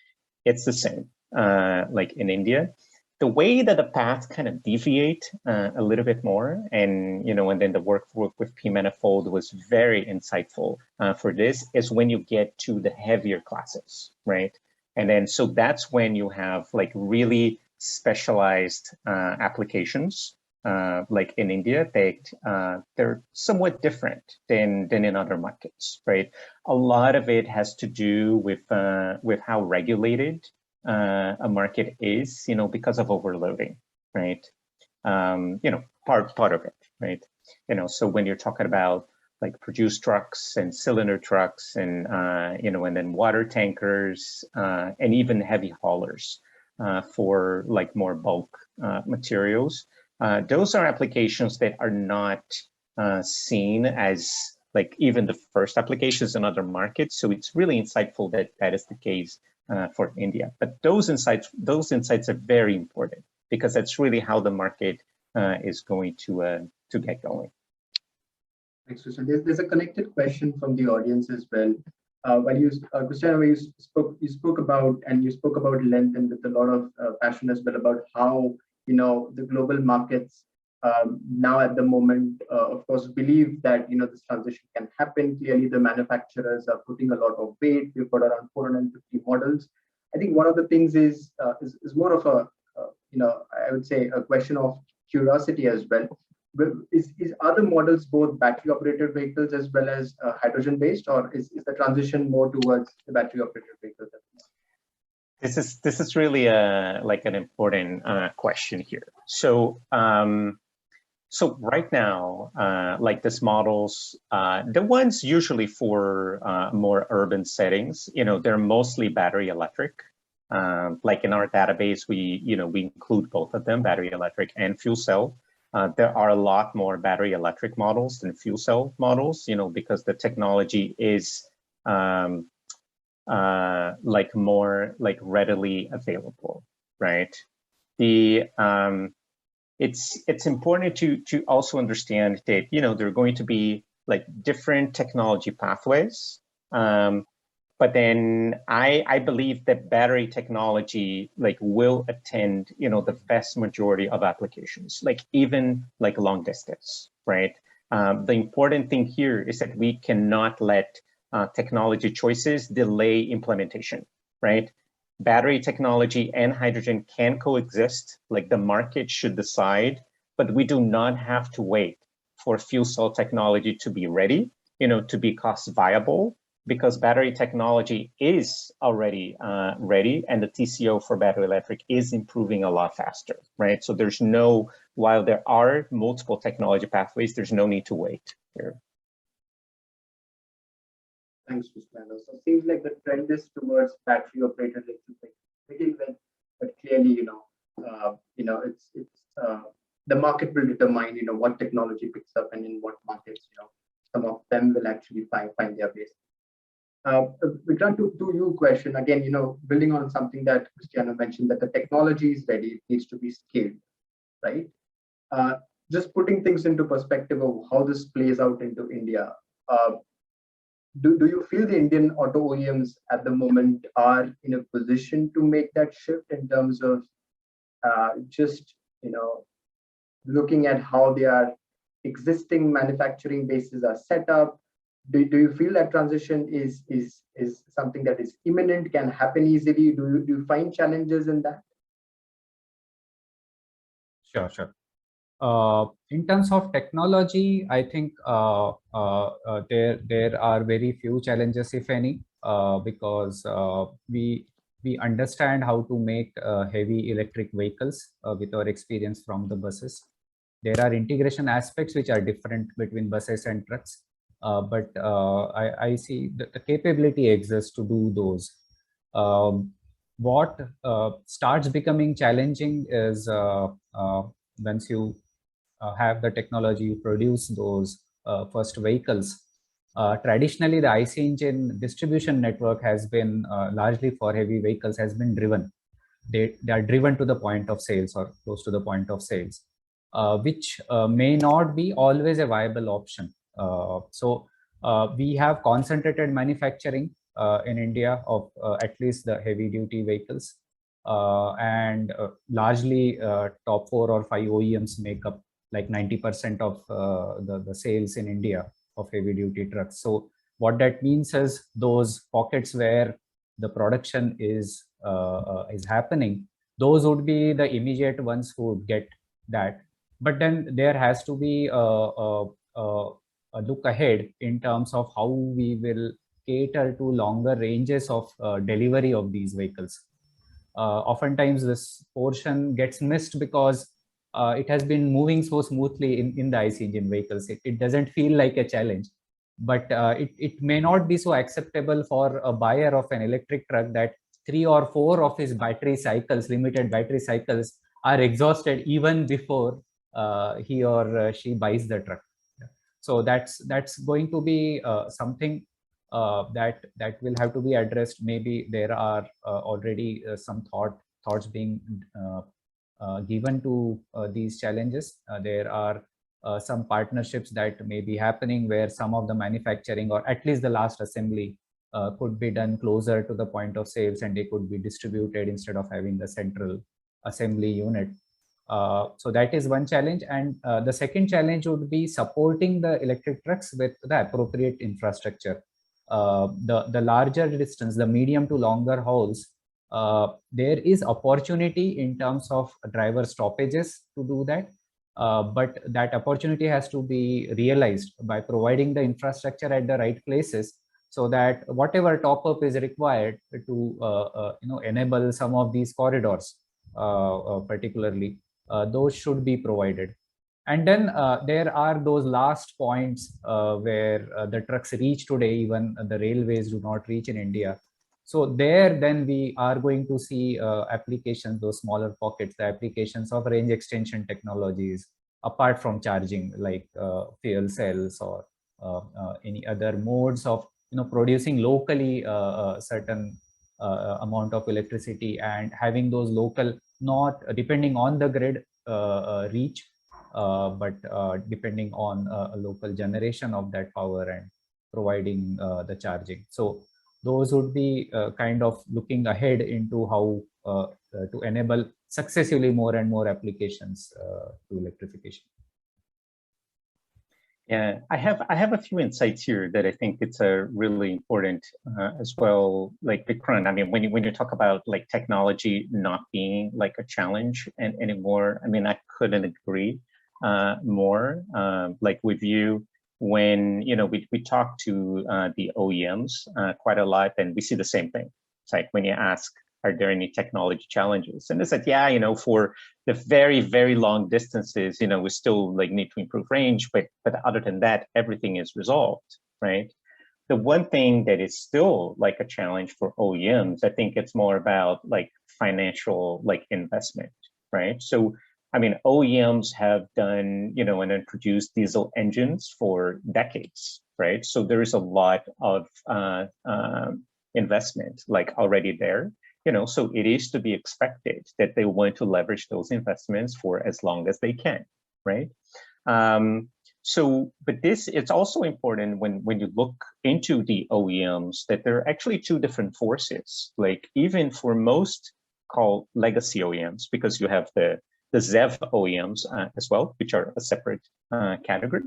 It's the same like in India. The way that the paths kind of deviate a little bit more, and and then the work with P-Manifold was very insightful for this, is when you get to the heavier classes, right? And then so that's when you have like really specialized applications. Like in India, they're somewhat different than in other markets, right? A lot of it has to do with how regulated a market is, because of overloading, right? Part of it, right? So when you're talking about like produced trucks and cylinder trucks and and then water tankers and even heavy haulers for like more bulk materials. Those are applications that are not seen as like even the first applications in other markets. So it's really insightful that is the case for India. But those insights are very important, because that's really how the market is going to get going. Thanks, Cristiano. There's a connected question from the audience as well. While Cristiano, you spoke about length and with a lot of passion as well about how the global markets now at the moment, of course, believe that this transition can happen. Clearly, the manufacturers are putting a lot of weight. We've got around 450 models. I think one of the things is more of a I would say a question of curiosity as well. Are the models both battery operated vehicles as well as hydrogen based, or is the transition more towards the battery operated vehicles? This is really like an important question here. So so right now, like these models, the ones usually for more urban settings, they're mostly battery electric. Like in our database, we include both of them, battery electric and fuel cell. There are a lot more battery electric models than fuel cell models, because the technology is like more like readily available, right? It's important to also understand that there are going to be like different technology pathways But then I believe that battery technology like will attend, the vast majority of applications, like even like long distance, right? The important thing here is that we cannot let technology choices delay implementation, right? Battery technology and hydrogen can coexist, like the market should decide, but we do not have to wait for fuel cell technology to be ready, to be cost viable, because battery technology is already ready, and the TCO for battery electric is improving a lot faster, right? So while there are multiple technology pathways, there's no need to wait here. Thanks, Cristiano. So it seems like the trend is towards battery operated electric, but clearly, the market will determine, what technology picks up and in what markets, some of them will actually find their place. Vikrant, to you question again, building on something that Cristiano mentioned, that the technology is ready, it needs to be scaled, right? Just putting things into perspective of how this plays out into India. Do you feel the Indian auto OEMs at the moment are in a position to make that shift in terms of looking at how their existing manufacturing bases are set up? Do you feel that transition is something that is imminent, can happen easily? Do you find challenges in that? Sure. In terms of technology, I think there are very few challenges, if any, because we understand how to make heavy electric vehicles with our experience from the buses. There are integration aspects which are different between buses and trucks, but I see that the capability exists to do those. What starts becoming challenging is once you have the technology, you produce those first vehicles. Traditionally, the IC engine distribution network has been largely for heavy vehicles has been driven. They are driven to the point of sales or close to the point of sales, which may not be always a viable option. So we have concentrated manufacturing in India of at least the heavy duty vehicles, and largely top 4 or 5 OEMs make up like 90% of the sales in India of heavy duty trucks. So what that means is those pockets where the production is happening, those would be the immediate ones who would get that. But then there has to be a look ahead in terms of how we will cater to longer ranges of delivery of these vehicles. Oftentimes this portion gets missed because it has been moving so smoothly in the IC engine vehicles. It doesn't feel like a challenge, but it may not be so acceptable for a buyer of an electric truck that 3 or 4 of his battery cycles, limited battery cycles, are exhausted even before he or she buys the truck. So that's going to be something that will have to be addressed. Maybe there are already some thoughts being given to these challenges. There are some partnerships that may be happening where some of the manufacturing or at least the last assembly could be done closer to the point of sales, and they could be distributed instead of having the central assembly unit. So that is one challenge. And the second challenge would be supporting the electric trucks with the appropriate infrastructure. The larger distance, the medium to longer hauls, there is opportunity in terms of driver stoppages to do that. But that opportunity has to be realized by providing the infrastructure at the right places, so that whatever top up is required to enable some of these corridors, particularly, those should be provided. And then there are those last points where the trucks reach today, even the railways do not reach in India. So there, then we are going to see applications, those smaller pockets, the applications of range extension technologies, apart from charging, like fuel cells or any other modes of producing locally certain amount of electricity and having those local, not depending on the grid reach, but depending on a local generation of that power and providing the charging. So those would be kind of looking ahead into how to enable successively more and more applications to electrification. Yeah, I have a few insights here that I think it's a really important as well. Like Vikrant, I mean, when you talk about like technology not being like a challenge anymore, I mean, I couldn't agree more. Like with you, when we talk to the OEMs quite a lot, and we see the same thing. It's like when you ask, are there any technology challenges? And they said, yeah, for the very, very long distances, we still like need to improve range, but other than that, everything is resolved, right? The one thing that is still like a challenge for OEMs, I think it's more about like financial like investment, right? So, I mean, OEMs have done, and introduced diesel engines for decades, right? So there is a lot of investment like already there. So it is to be expected that they want to leverage those investments for as long as they can, right? But it's also important when you look into the OEMs that there are actually two different forces. Like even for most called legacy OEMs, because you have the ZEV OEMs as well, which are a separate category.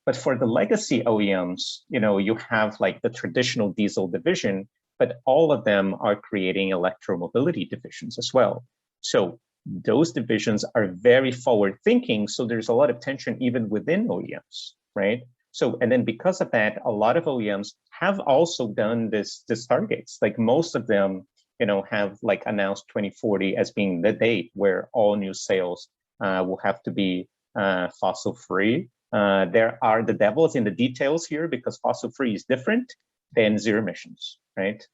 But for the legacy OEMs, you have like the traditional diesel division, but all of them are creating electromobility divisions as well. So those divisions are very forward thinking. So there's a lot of tension even within OEMs, right? So, and then because of that, a lot of OEMs have also done this targets. Like most of them, have like announced 2040 as being the date where all new sales will have to be fossil free. The devil is in the details here because fossil free is different than zero emissions, right?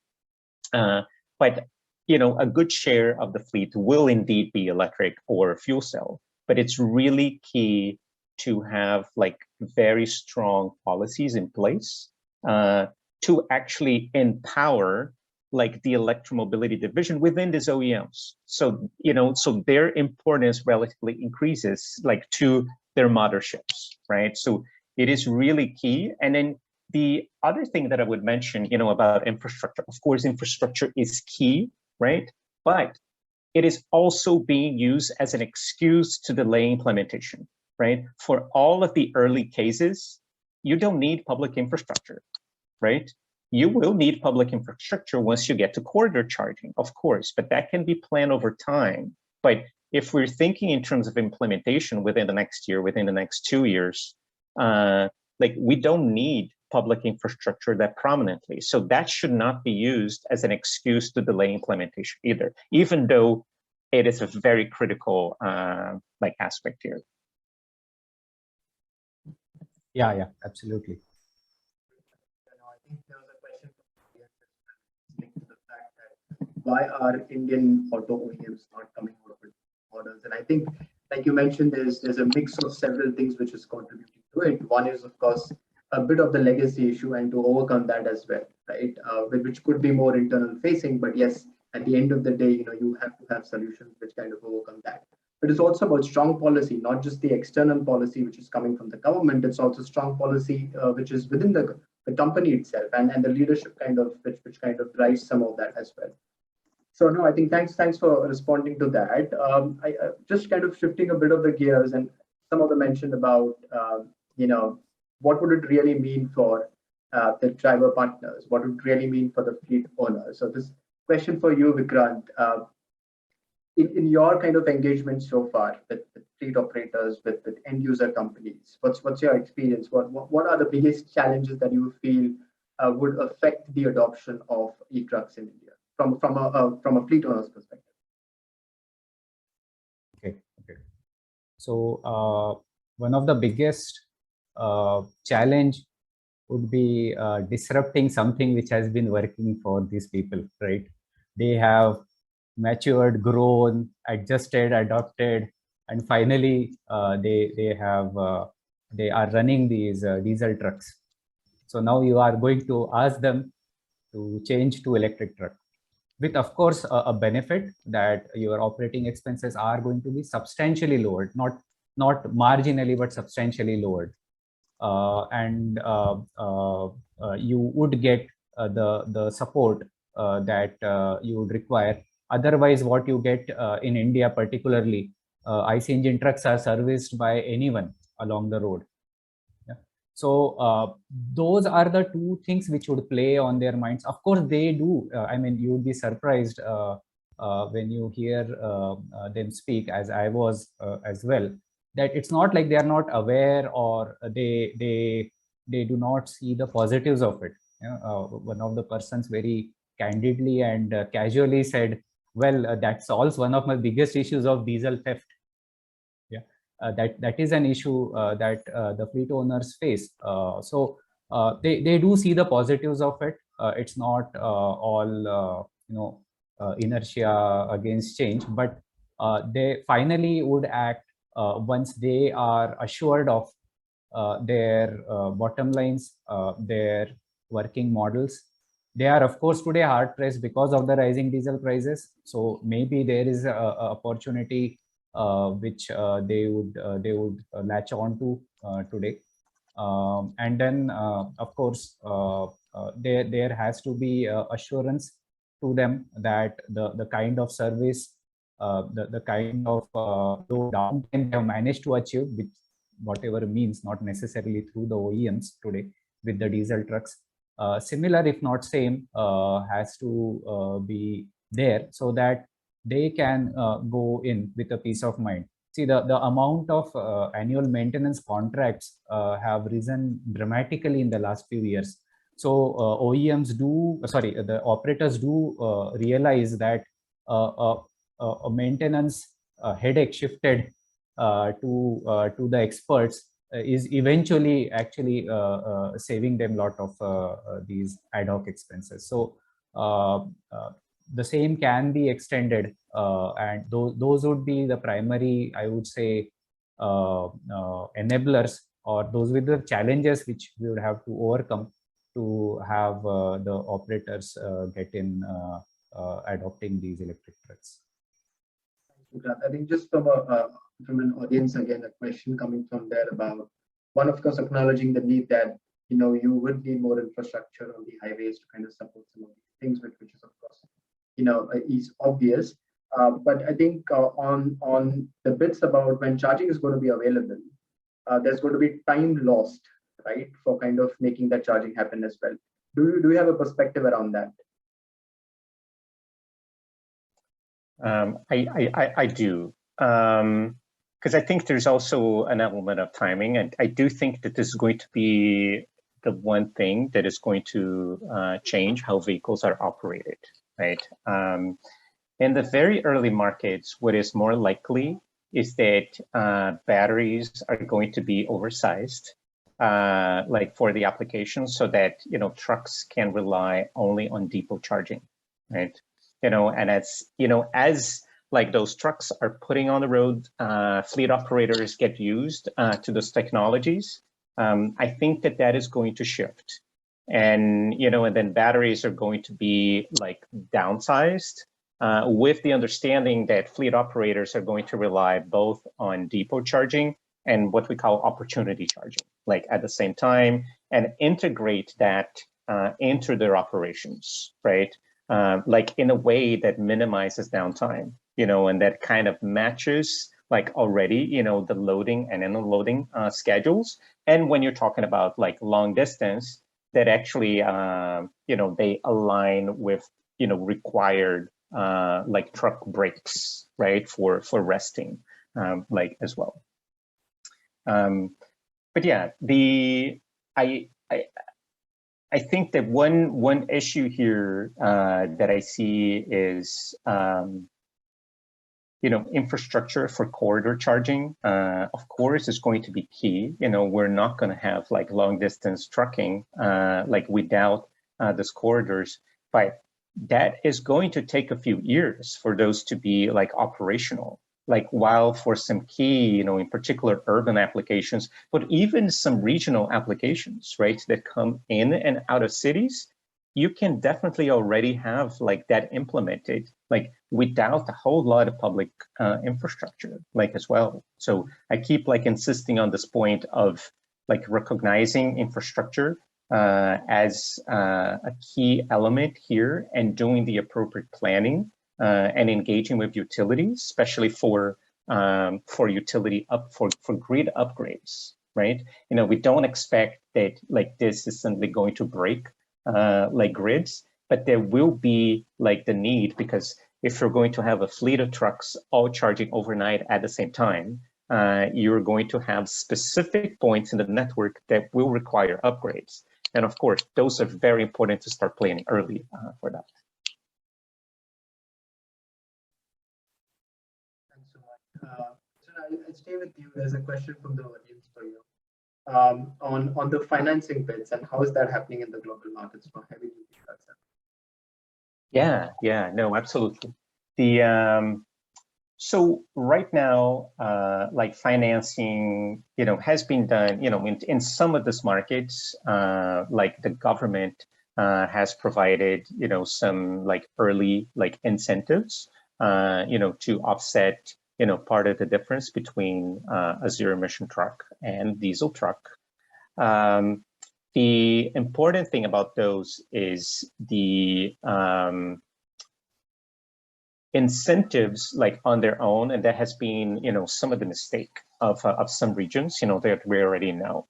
But a good share of the fleet will indeed be electric or fuel cell, but it's really key to have like very strong policies in place to actually empower like the electromobility division within these OEMs. So, so their importance relatively increases like to their motherships, right? So it is really key. And then the other thing that I would mention, about infrastructure, of course, infrastructure is key, right? But it is also being used as an excuse to delay implementation, right? For all of the early cases, you don't need public infrastructure, right? You will need public infrastructure once you get to corridor charging, of course, but that can be planned over time. But if we're thinking in terms of implementation within the next year, within the next 2 years, like we don't need public infrastructure that prominently. So that should not be used as an excuse to delay implementation either, even though it is a very critical like aspect here. Yeah, absolutely. I think there was a question linked to the fact that why are Indian auto OEMs not coming out with models? And I think, like you mentioned, there's a mix of several things which is contributing to it. One is, of course, a bit of the legacy issue and to overcome that as well, right? Which could be more internal facing, but yes, at the end of the day, you have to have solutions which kind of overcome that. But it's also about strong policy, not just the external policy which is coming from the government. It's also strong policy which is within the company itself and the leadership kind of which kind of drives some of that as well. So no, I think thanks for responding to that. I just kind of shifting a bit of the gears, and some of the mentioned about what would it really mean for the driver partners? What would it really mean for the fleet owners? So this question for you, Vikrant, in your kind of engagement so far with fleet operators, with end user companies, what's your experience? What are the biggest challenges that you feel would affect the adoption of e-trucks in India from a fleet owner's perspective? Okay. So one of the biggest challenge would be disrupting something which has been working for these people, right? They have matured, grown, adjusted, adopted, and finally they are running these diesel trucks. So now you are going to ask them to change to electric truck, with of course a benefit that your operating expenses are going to be substantially lowered, not marginally but substantially lowered. you would get the support that you would require. Otherwise, what you get in India particularly, IC engine trucks are serviced by anyone along the road. Yeah. So those are the two things which would play on their minds. Of course, they do. I mean, you would be surprised when you hear them speak, as I was as well, that it's not like they are not aware or they do not see the positives of it. You know, one of the persons very candidly and casually said, well, that solves one of my biggest issues of diesel theft. Yeah, that is an issue that the fleet owners face. So they do see the positives of it. It's not all inertia against change, but they finally would act once they are assured of their bottom lines, their working models. They are, of course, today hard pressed because of the rising diesel prices. So maybe there is a opportunity which they would latch on to today. And then, of course, there has to be assurance to them that the kind of service, the kind of low downtime they have managed to achieve, with whatever means, not necessarily through the OEMs today with the diesel trucks, similar if not same, has to be there so that they can go in with a peace of mind. See, the amount of annual maintenance contracts have risen dramatically in the last few years. So OEMs do, the operators do realize that a maintenance headache shifted to the experts is eventually actually saving them a lot of these ad hoc expenses. So the same can be extended, and those would be the primary, I would say, enablers, or those with the challenges which we would have to overcome to have the operators get in adopting these electric trucks. I think just from an audience, again, a question coming from there about one, of course, acknowledging the need that you would need more infrastructure on the highways to kind of support some of these things, which is of course is obvious. But I think on the bits about when charging is going to be available, there's going to be time lost, right, for kind of making that charging happen as well. Do you have a perspective around that? I do, because I think there's also an element of timing, and I do think that this is going to be the one thing that is going to change how vehicles are operated, right? In the very early markets, what is more likely is that batteries are going to be oversized, like for the application, so that trucks can rely only on depot charging, right? And as like those trucks are putting on the road, fleet operators get used to those technologies. I think that is going to shift, and and then batteries are going to be like downsized, with the understanding that fleet operators are going to rely both on depot charging and what we call opportunity charging, like at the same time, and integrate that into their operations, right? Like in a way that minimizes downtime, and that kind of matches like already, the loading and unloading schedules. And when you're talking about like long distance, that actually, they align with, required like truck breaks, right, for resting, like as well. But yeah, I think that one issue here that I see is, infrastructure for corridor charging. Of course, is going to be key. We're not going to have like long distance trucking like without those corridors, but that is going to take a few years for those to be like operational. Like while for some key, in particular urban applications, but even some regional applications, right, that come in and out of cities, you can definitely already have like that implemented, like without a whole lot of public infrastructure, like as well. So I keep like insisting on this point of like recognizing infrastructure as a key element here, and doing the appropriate planning and engaging with utilities, especially for utility for grid upgrades, right? You know, we don't expect that like this is suddenly going to break like grids, but there will be like the need, because if you're going to have a fleet of trucks all charging overnight at the same time, you're going to have specific points in the network that will require upgrades. And of course, those are very important to start planning early for that. Thanks so much. So I'll stay with you. There's a question from the audience for you on the financing bits, and how is that happening in the global markets for heavy duty trucks? Yeah, no, absolutely. The so right now, like financing, you know, has been done, you know, in some of these markets, like the government has provided, you know, some like early like incentives, you know, to offset, you know, part of the difference between a zero emission truck and diesel truck. The important thing about those is the incentives like on their own, and that has been, you know, some of the mistake of some regions, you know, that we already know.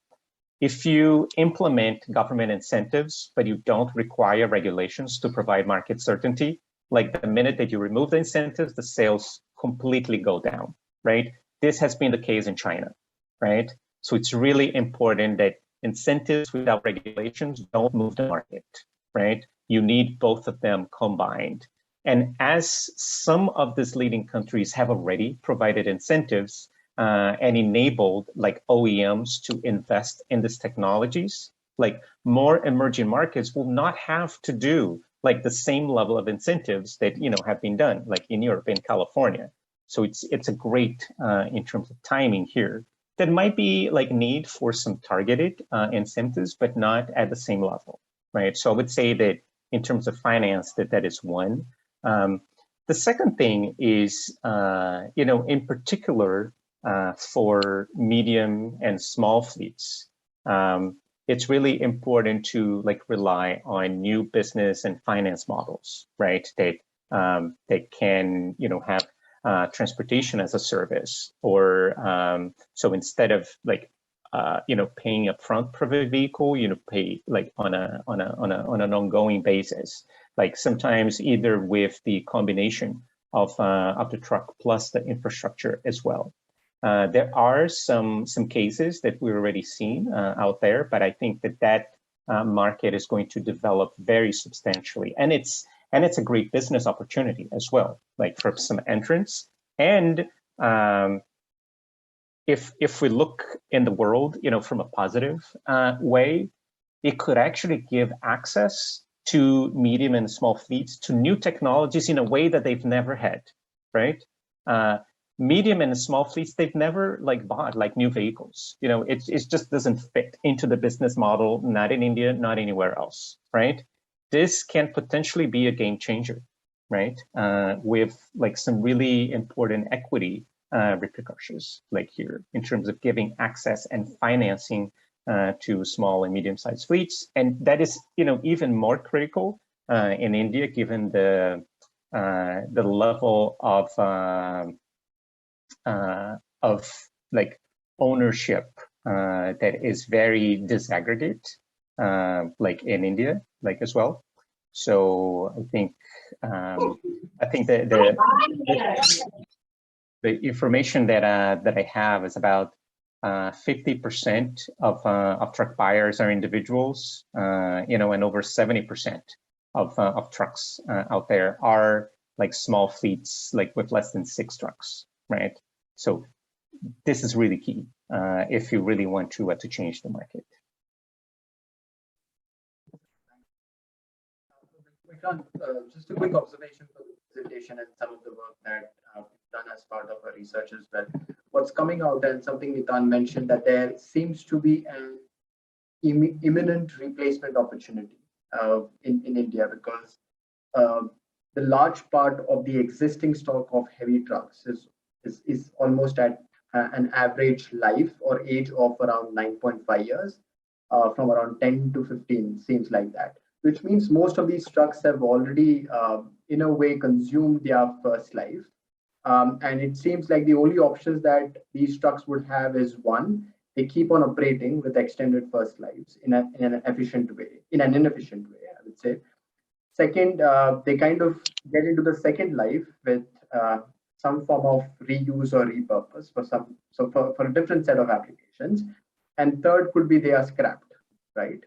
If you implement government incentives, but you don't require regulations to provide market certainty, like the minute that you remove the incentives, the sales completely go down, right? This has been the case in China, right? So it's really important that incentives without regulations don't move the market, right? You need both of them combined. And as some of these leading countries have already provided incentives and enabled like OEMs to invest in these technologies, like more emerging markets will not have to do like the same level of incentives that, you know, have been done like in Europe and California. So it's a great in terms of timing here. There might be like need for some targeted incentives, but not at the same level, right? So I would say that in terms of finance, that is one. The second thing is, you know, in particular for medium and small fleets, it's really important to like rely on new business and finance models, right? That can, you know, have transportation as a service, or so instead of like you know, paying upfront for the vehicle, you know, pay like on an ongoing basis. Like sometimes either with the combination of the truck plus the infrastructure as well. There are some cases that we've already seen out there, but I think that market is going to develop very substantially, and it's a great business opportunity as well, like for some entrants. And if we look in the world, you know, from a positive way, it could actually give access to medium and small fleets to new technologies in a way that they've never had, right? Medium and small fleets, they've never like bought like new vehicles. You know, it just doesn't fit into the business model, not in India, not anywhere else, right? This can potentially be a game changer, right? With like some really important equity repercussions like here in terms of giving access and financing to small and medium-sized fleets. And that is, you know, even more critical in India, given the level of like ownership that is very disaggregate, like in India, like as well. So I think that the information that I have is about 50% of truck buyers are individuals, you know, and over 70% of trucks out there are like small fleets, like with less than 6 trucks, right? So this is really key if you really want to change the market. Just a quick observation for the presentation and some of the work that we've done as part of our research as well. What's coming out, and something Nitan mentioned, that there seems to be an imminent replacement opportunity in India, because the large part of the existing stock of heavy trucks is almost at an average life or age of around 9.5 years. from around 10 to 15, seems like that, which means most of these trucks have already, in a way, consumed their first life. And it seems like the only options that these trucks would have is one, they keep on operating with extended first lives in an efficient way, in an inefficient way, I would say. Second, they kind of get into the second life with some form of reuse or repurpose for for a different set of applications. And third could be they are scrapped, right?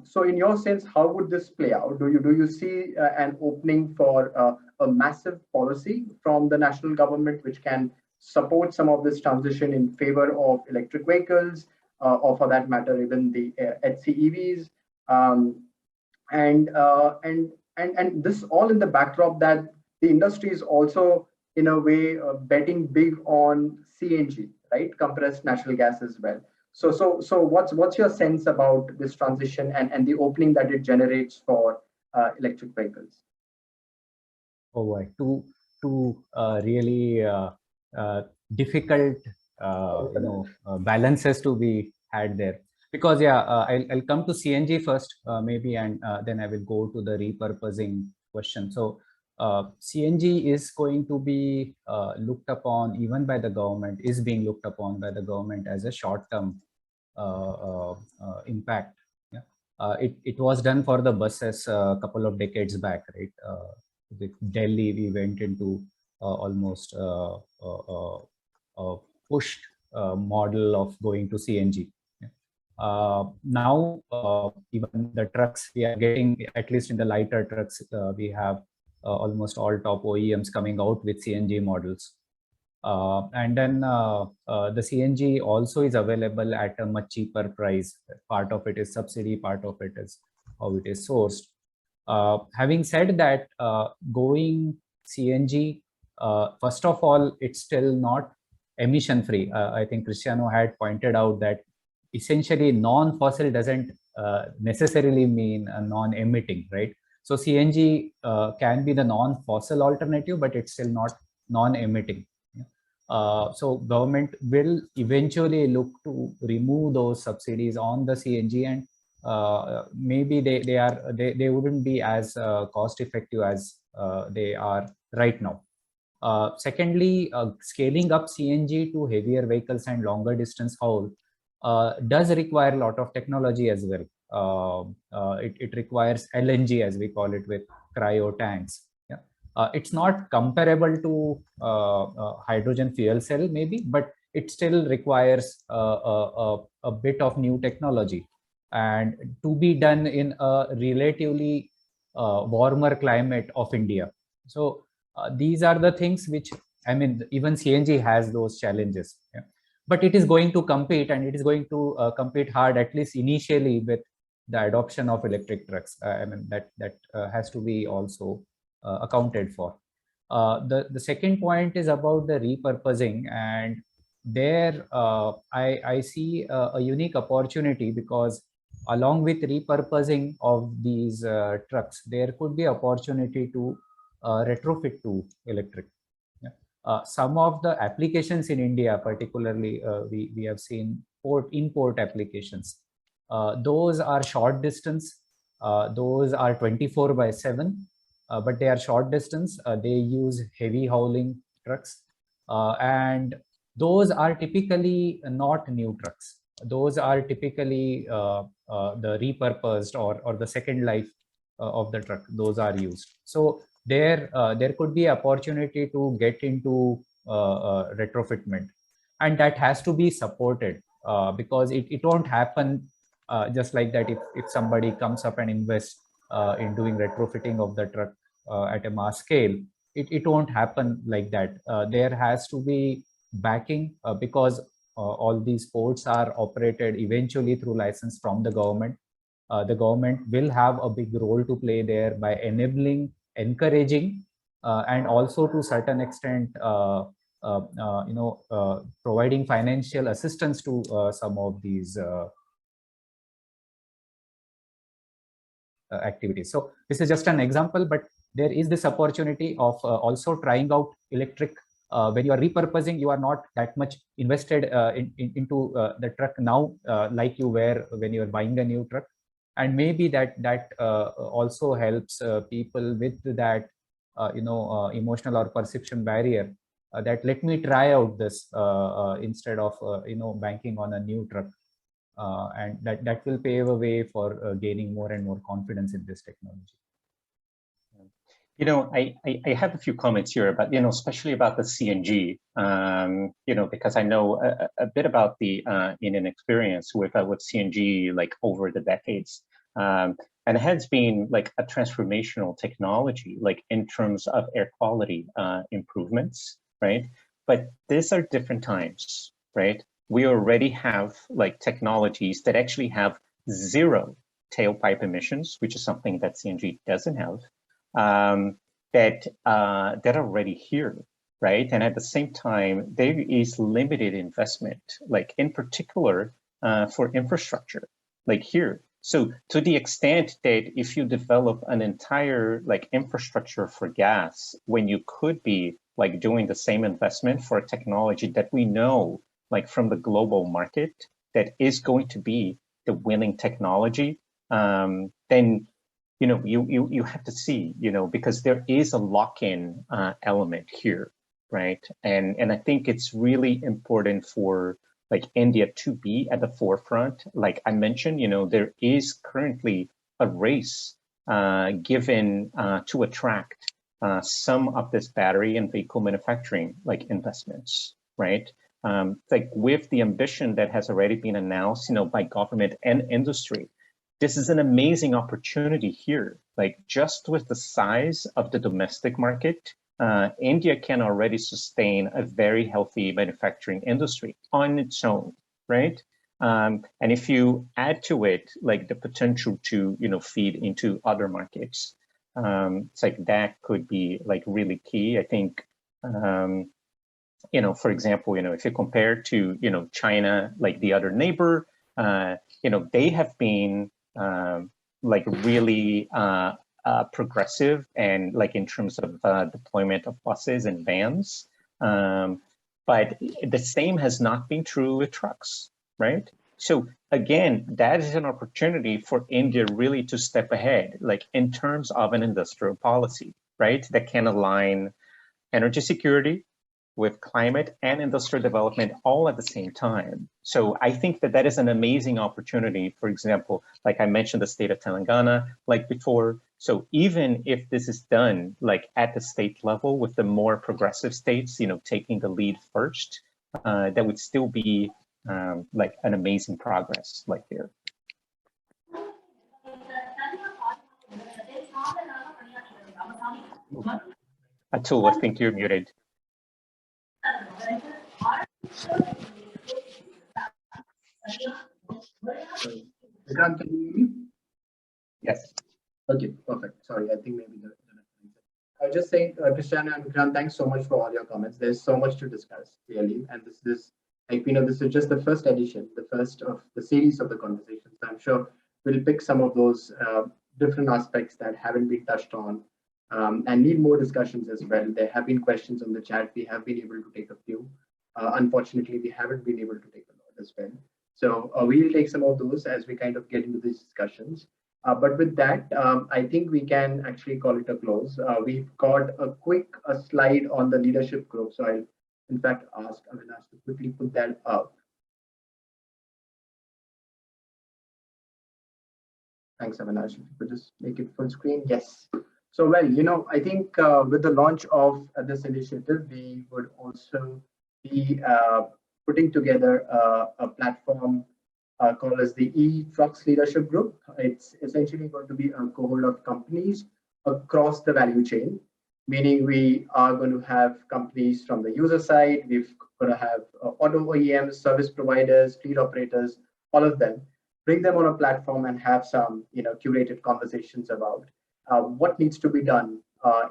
So in your sense, how would this play out? Do you see an opening for a massive policy from the national government which can support some of this transition in favor of electric vehicles, or for that matter, even the HCEVs? Um, and this all in the backdrop that the industry is also in a way betting big on CNG, right? Compressed natural gas as well. So what's your sense about this transition and the opening that it generates for electric vehicles? Oh boy, two really difficult balances to be had there. Because yeah, I'll come to CNG first, maybe, and then I will go to the repurposing question. So CNG is going to be looked upon even by the government, is being looked upon by the government as a short-term impact. Yeah. It was done for the buses a couple of decades back, right? With Delhi, we went into almost pushed model of going to CNG. Now, even the trucks we are getting, at least in the lighter trucks, we have almost all top OEMs coming out with CNG models. And then the CNG also is available at a much cheaper price. Part of it is subsidy, part of it is how it is sourced. Having said that, going CNG, first of all, it's still not emission free. I think Cristiano had pointed out that essentially non-fossil doesn't necessarily mean non-emitting, right? So CNG can be the non-fossil alternative, but it's still not non-emitting. So government will eventually look to remove those subsidies on the CNG, and maybe they wouldn't be as cost effective as they are right now. Secondly, scaling up CNG to heavier vehicles and longer distance haul does require a lot of technology as well. It requires LNG, as we call it, with cryo tanks. Yeah. It's not comparable to hydrogen fuel cell maybe, but it still requires a bit of new technology, and to be done in a relatively warmer climate of India. So these are the things which, I mean, even CNG has those challenges. Yeah. But it is going to compete, and it is going to compete hard, at least initially, with the adoption of electric trucks. I mean, that has to be also accounted for. The second point is about the repurposing, and there I see a unique opportunity, because along with repurposing of these trucks, there could be opportunity to retrofit to electric. Some of the applications in India, particularly, we have seen port applications. Those are short distance. Those are 24/7, but they are short distance. They use heavy hauling trucks, and those are typically not new trucks. Those are typically the repurposed or the second life of the truck. Those are used. So there could be opportunity to get into retrofitment, and that has to be supported, because it won't happen just like that. If somebody comes up and invests in doing retrofitting of the truck at a mass scale, it won't happen like that. There has to be backing, because all these ports are operated eventually through license from the government. The government will have a big role to play there by encouraging, and also to certain extent providing financial assistance to some of these activities. So this is just an example, but there is this opportunity of also trying out electric when you are repurposing, you are not that much invested into the truck now, like you were when you were buying a new truck. And maybe that also helps people with that emotional or perception barrier, that let me try out this instead of banking on a new truck, and that will pave a way for gaining more and more confidence in this technology. I have a few comments here about, especially about the CNG, because I know a bit about the Indian experience with CNG, like over the decades. And it has been like a transformational technology, like in terms of air quality improvements, right? But these are different times, right? We already have like technologies that actually have zero tailpipe emissions, which is something that CNG doesn't have. That are already here, right? And at the same time, there is limited investment, like in particular for infrastructure, like here. So to the extent that if you develop an entire like infrastructure for gas, when you could be like doing the same investment for a technology that we know, like from the global market, that is going to be the winning technology, then you have to see, because there is a lock-in element here, right? And I think it's really important for like India to be at the forefront. Like I mentioned, there is currently a race given to attract some of this battery and vehicle manufacturing like investments, right? Like with the ambition that has already been announced, by government and industry. This is an amazing opportunity here. Like just with the size of the domestic market, India can already sustain a very healthy manufacturing industry on its own, right? And if you add to it, like the potential to, feed into other markets, it's like that could be like really key. I think, for example, if you compare to, China, like the other neighbor, they have been like really progressive and like in terms of deployment of buses and vans. But the same has not been true with trucks, right? So again, that is an opportunity for India really to step ahead, like in terms of an industrial policy, right? That can align energy security with climate and industrial development all at the same time. So I think that is an amazing opportunity. For example, like I mentioned, the state of Telangana, like before. So even if this is done like at the state level with the more progressive states, taking the lead first, that would still be like an amazing progress like there. Atul, I think you're muted. Vikrant, can you hear me? Yes. Okay, perfect. Sorry, I think maybe I was just saying, Cristiano and Vikrant, thanks so much for all your comments. There's so much to discuss, really, and this is like this is just the first edition, the first of the series of the conversations. I'm sure we'll pick some of those different aspects that haven't been touched on and need more discussions as well. There have been questions on the chat. We have been able to take a few. Unfortunately, we haven't been able to take a lot as well. So we'll take some of those as we kind of get into these discussions. But with that, I think we can actually call it a close. We've got a quick slide on the leadership group. So I'll, in fact, ask Avinash to quickly put that up. Thanks, Avinash. If you could just make it full screen. Yes. So, well, I think with the launch of this initiative, we would also be putting together a platform called as the eTrucks Leadership Group. It's essentially going to be a cohort of companies across the value chain, meaning we are going to have companies from the user side, we're going to have auto OEMs, service providers, fleet operators, all of them, bring them on a platform and have some curated conversations about what needs to be done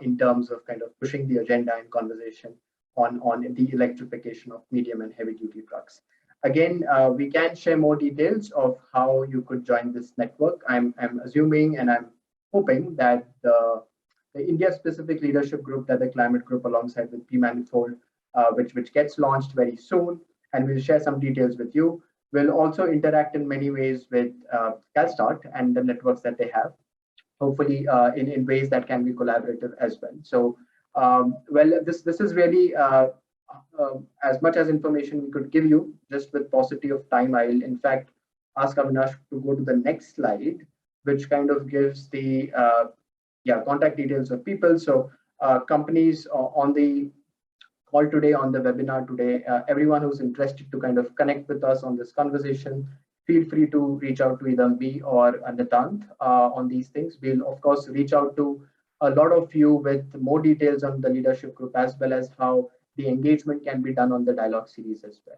in terms of kind of pushing the agenda and conversation on the electrification of medium and heavy duty trucks. Again, we can share more details of how you could join this network. I'm assuming and I'm hoping that the India-specific leadership group, that the climate group alongside with P-Manifold, which gets launched very soon, and we'll share some details with you. We'll also interact in many ways with CalStart and the networks that they have, hopefully in ways that can be collaborative as well. So, well, this is really as much as information we could give you. Just with paucity of time, I'll in fact ask Avinash to go to the next slide, which kind of gives the contact details of people. So companies on the call today, on the webinar today, everyone who's interested to kind of connect with us on this conversation, feel free to reach out to either me or Nitant on these things. We'll of course reach out to a lot of you with more details on the leadership group, as well as how the engagement can be done on the dialogue series as well.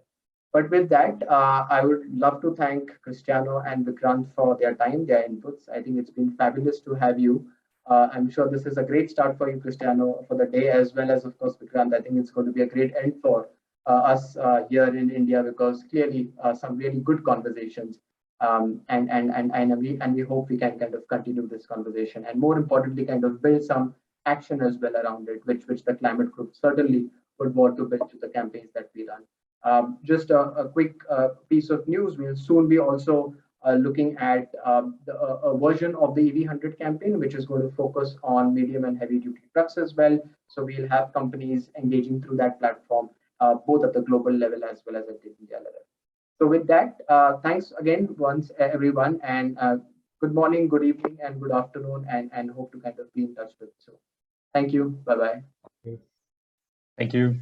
But with that, I would love to thank Cristiano and Vikrant for their time, their inputs. I think it's been fabulous to have you. I'm sure this is a great start for you, Cristiano, for the day, as well as, of course, Vikrant. I think it's going to be a great end for us here in India, because clearly some really good conversations. And we hope we can kind of continue this conversation, and more importantly, kind of build some action as well around it, which the climate group certainly would want to build to the campaigns that we run. Just a quick piece of news: we'll soon be also looking at a version of the EV100 campaign, which is going to focus on medium and heavy duty trucks as well. So we'll have companies engaging through that platform, both at the global level as well as at the India level. So with that, thanks again once everyone, and good morning, good evening, and good afternoon, and hope to kind of be in touch with you. So thank you. Bye-bye. Thank you.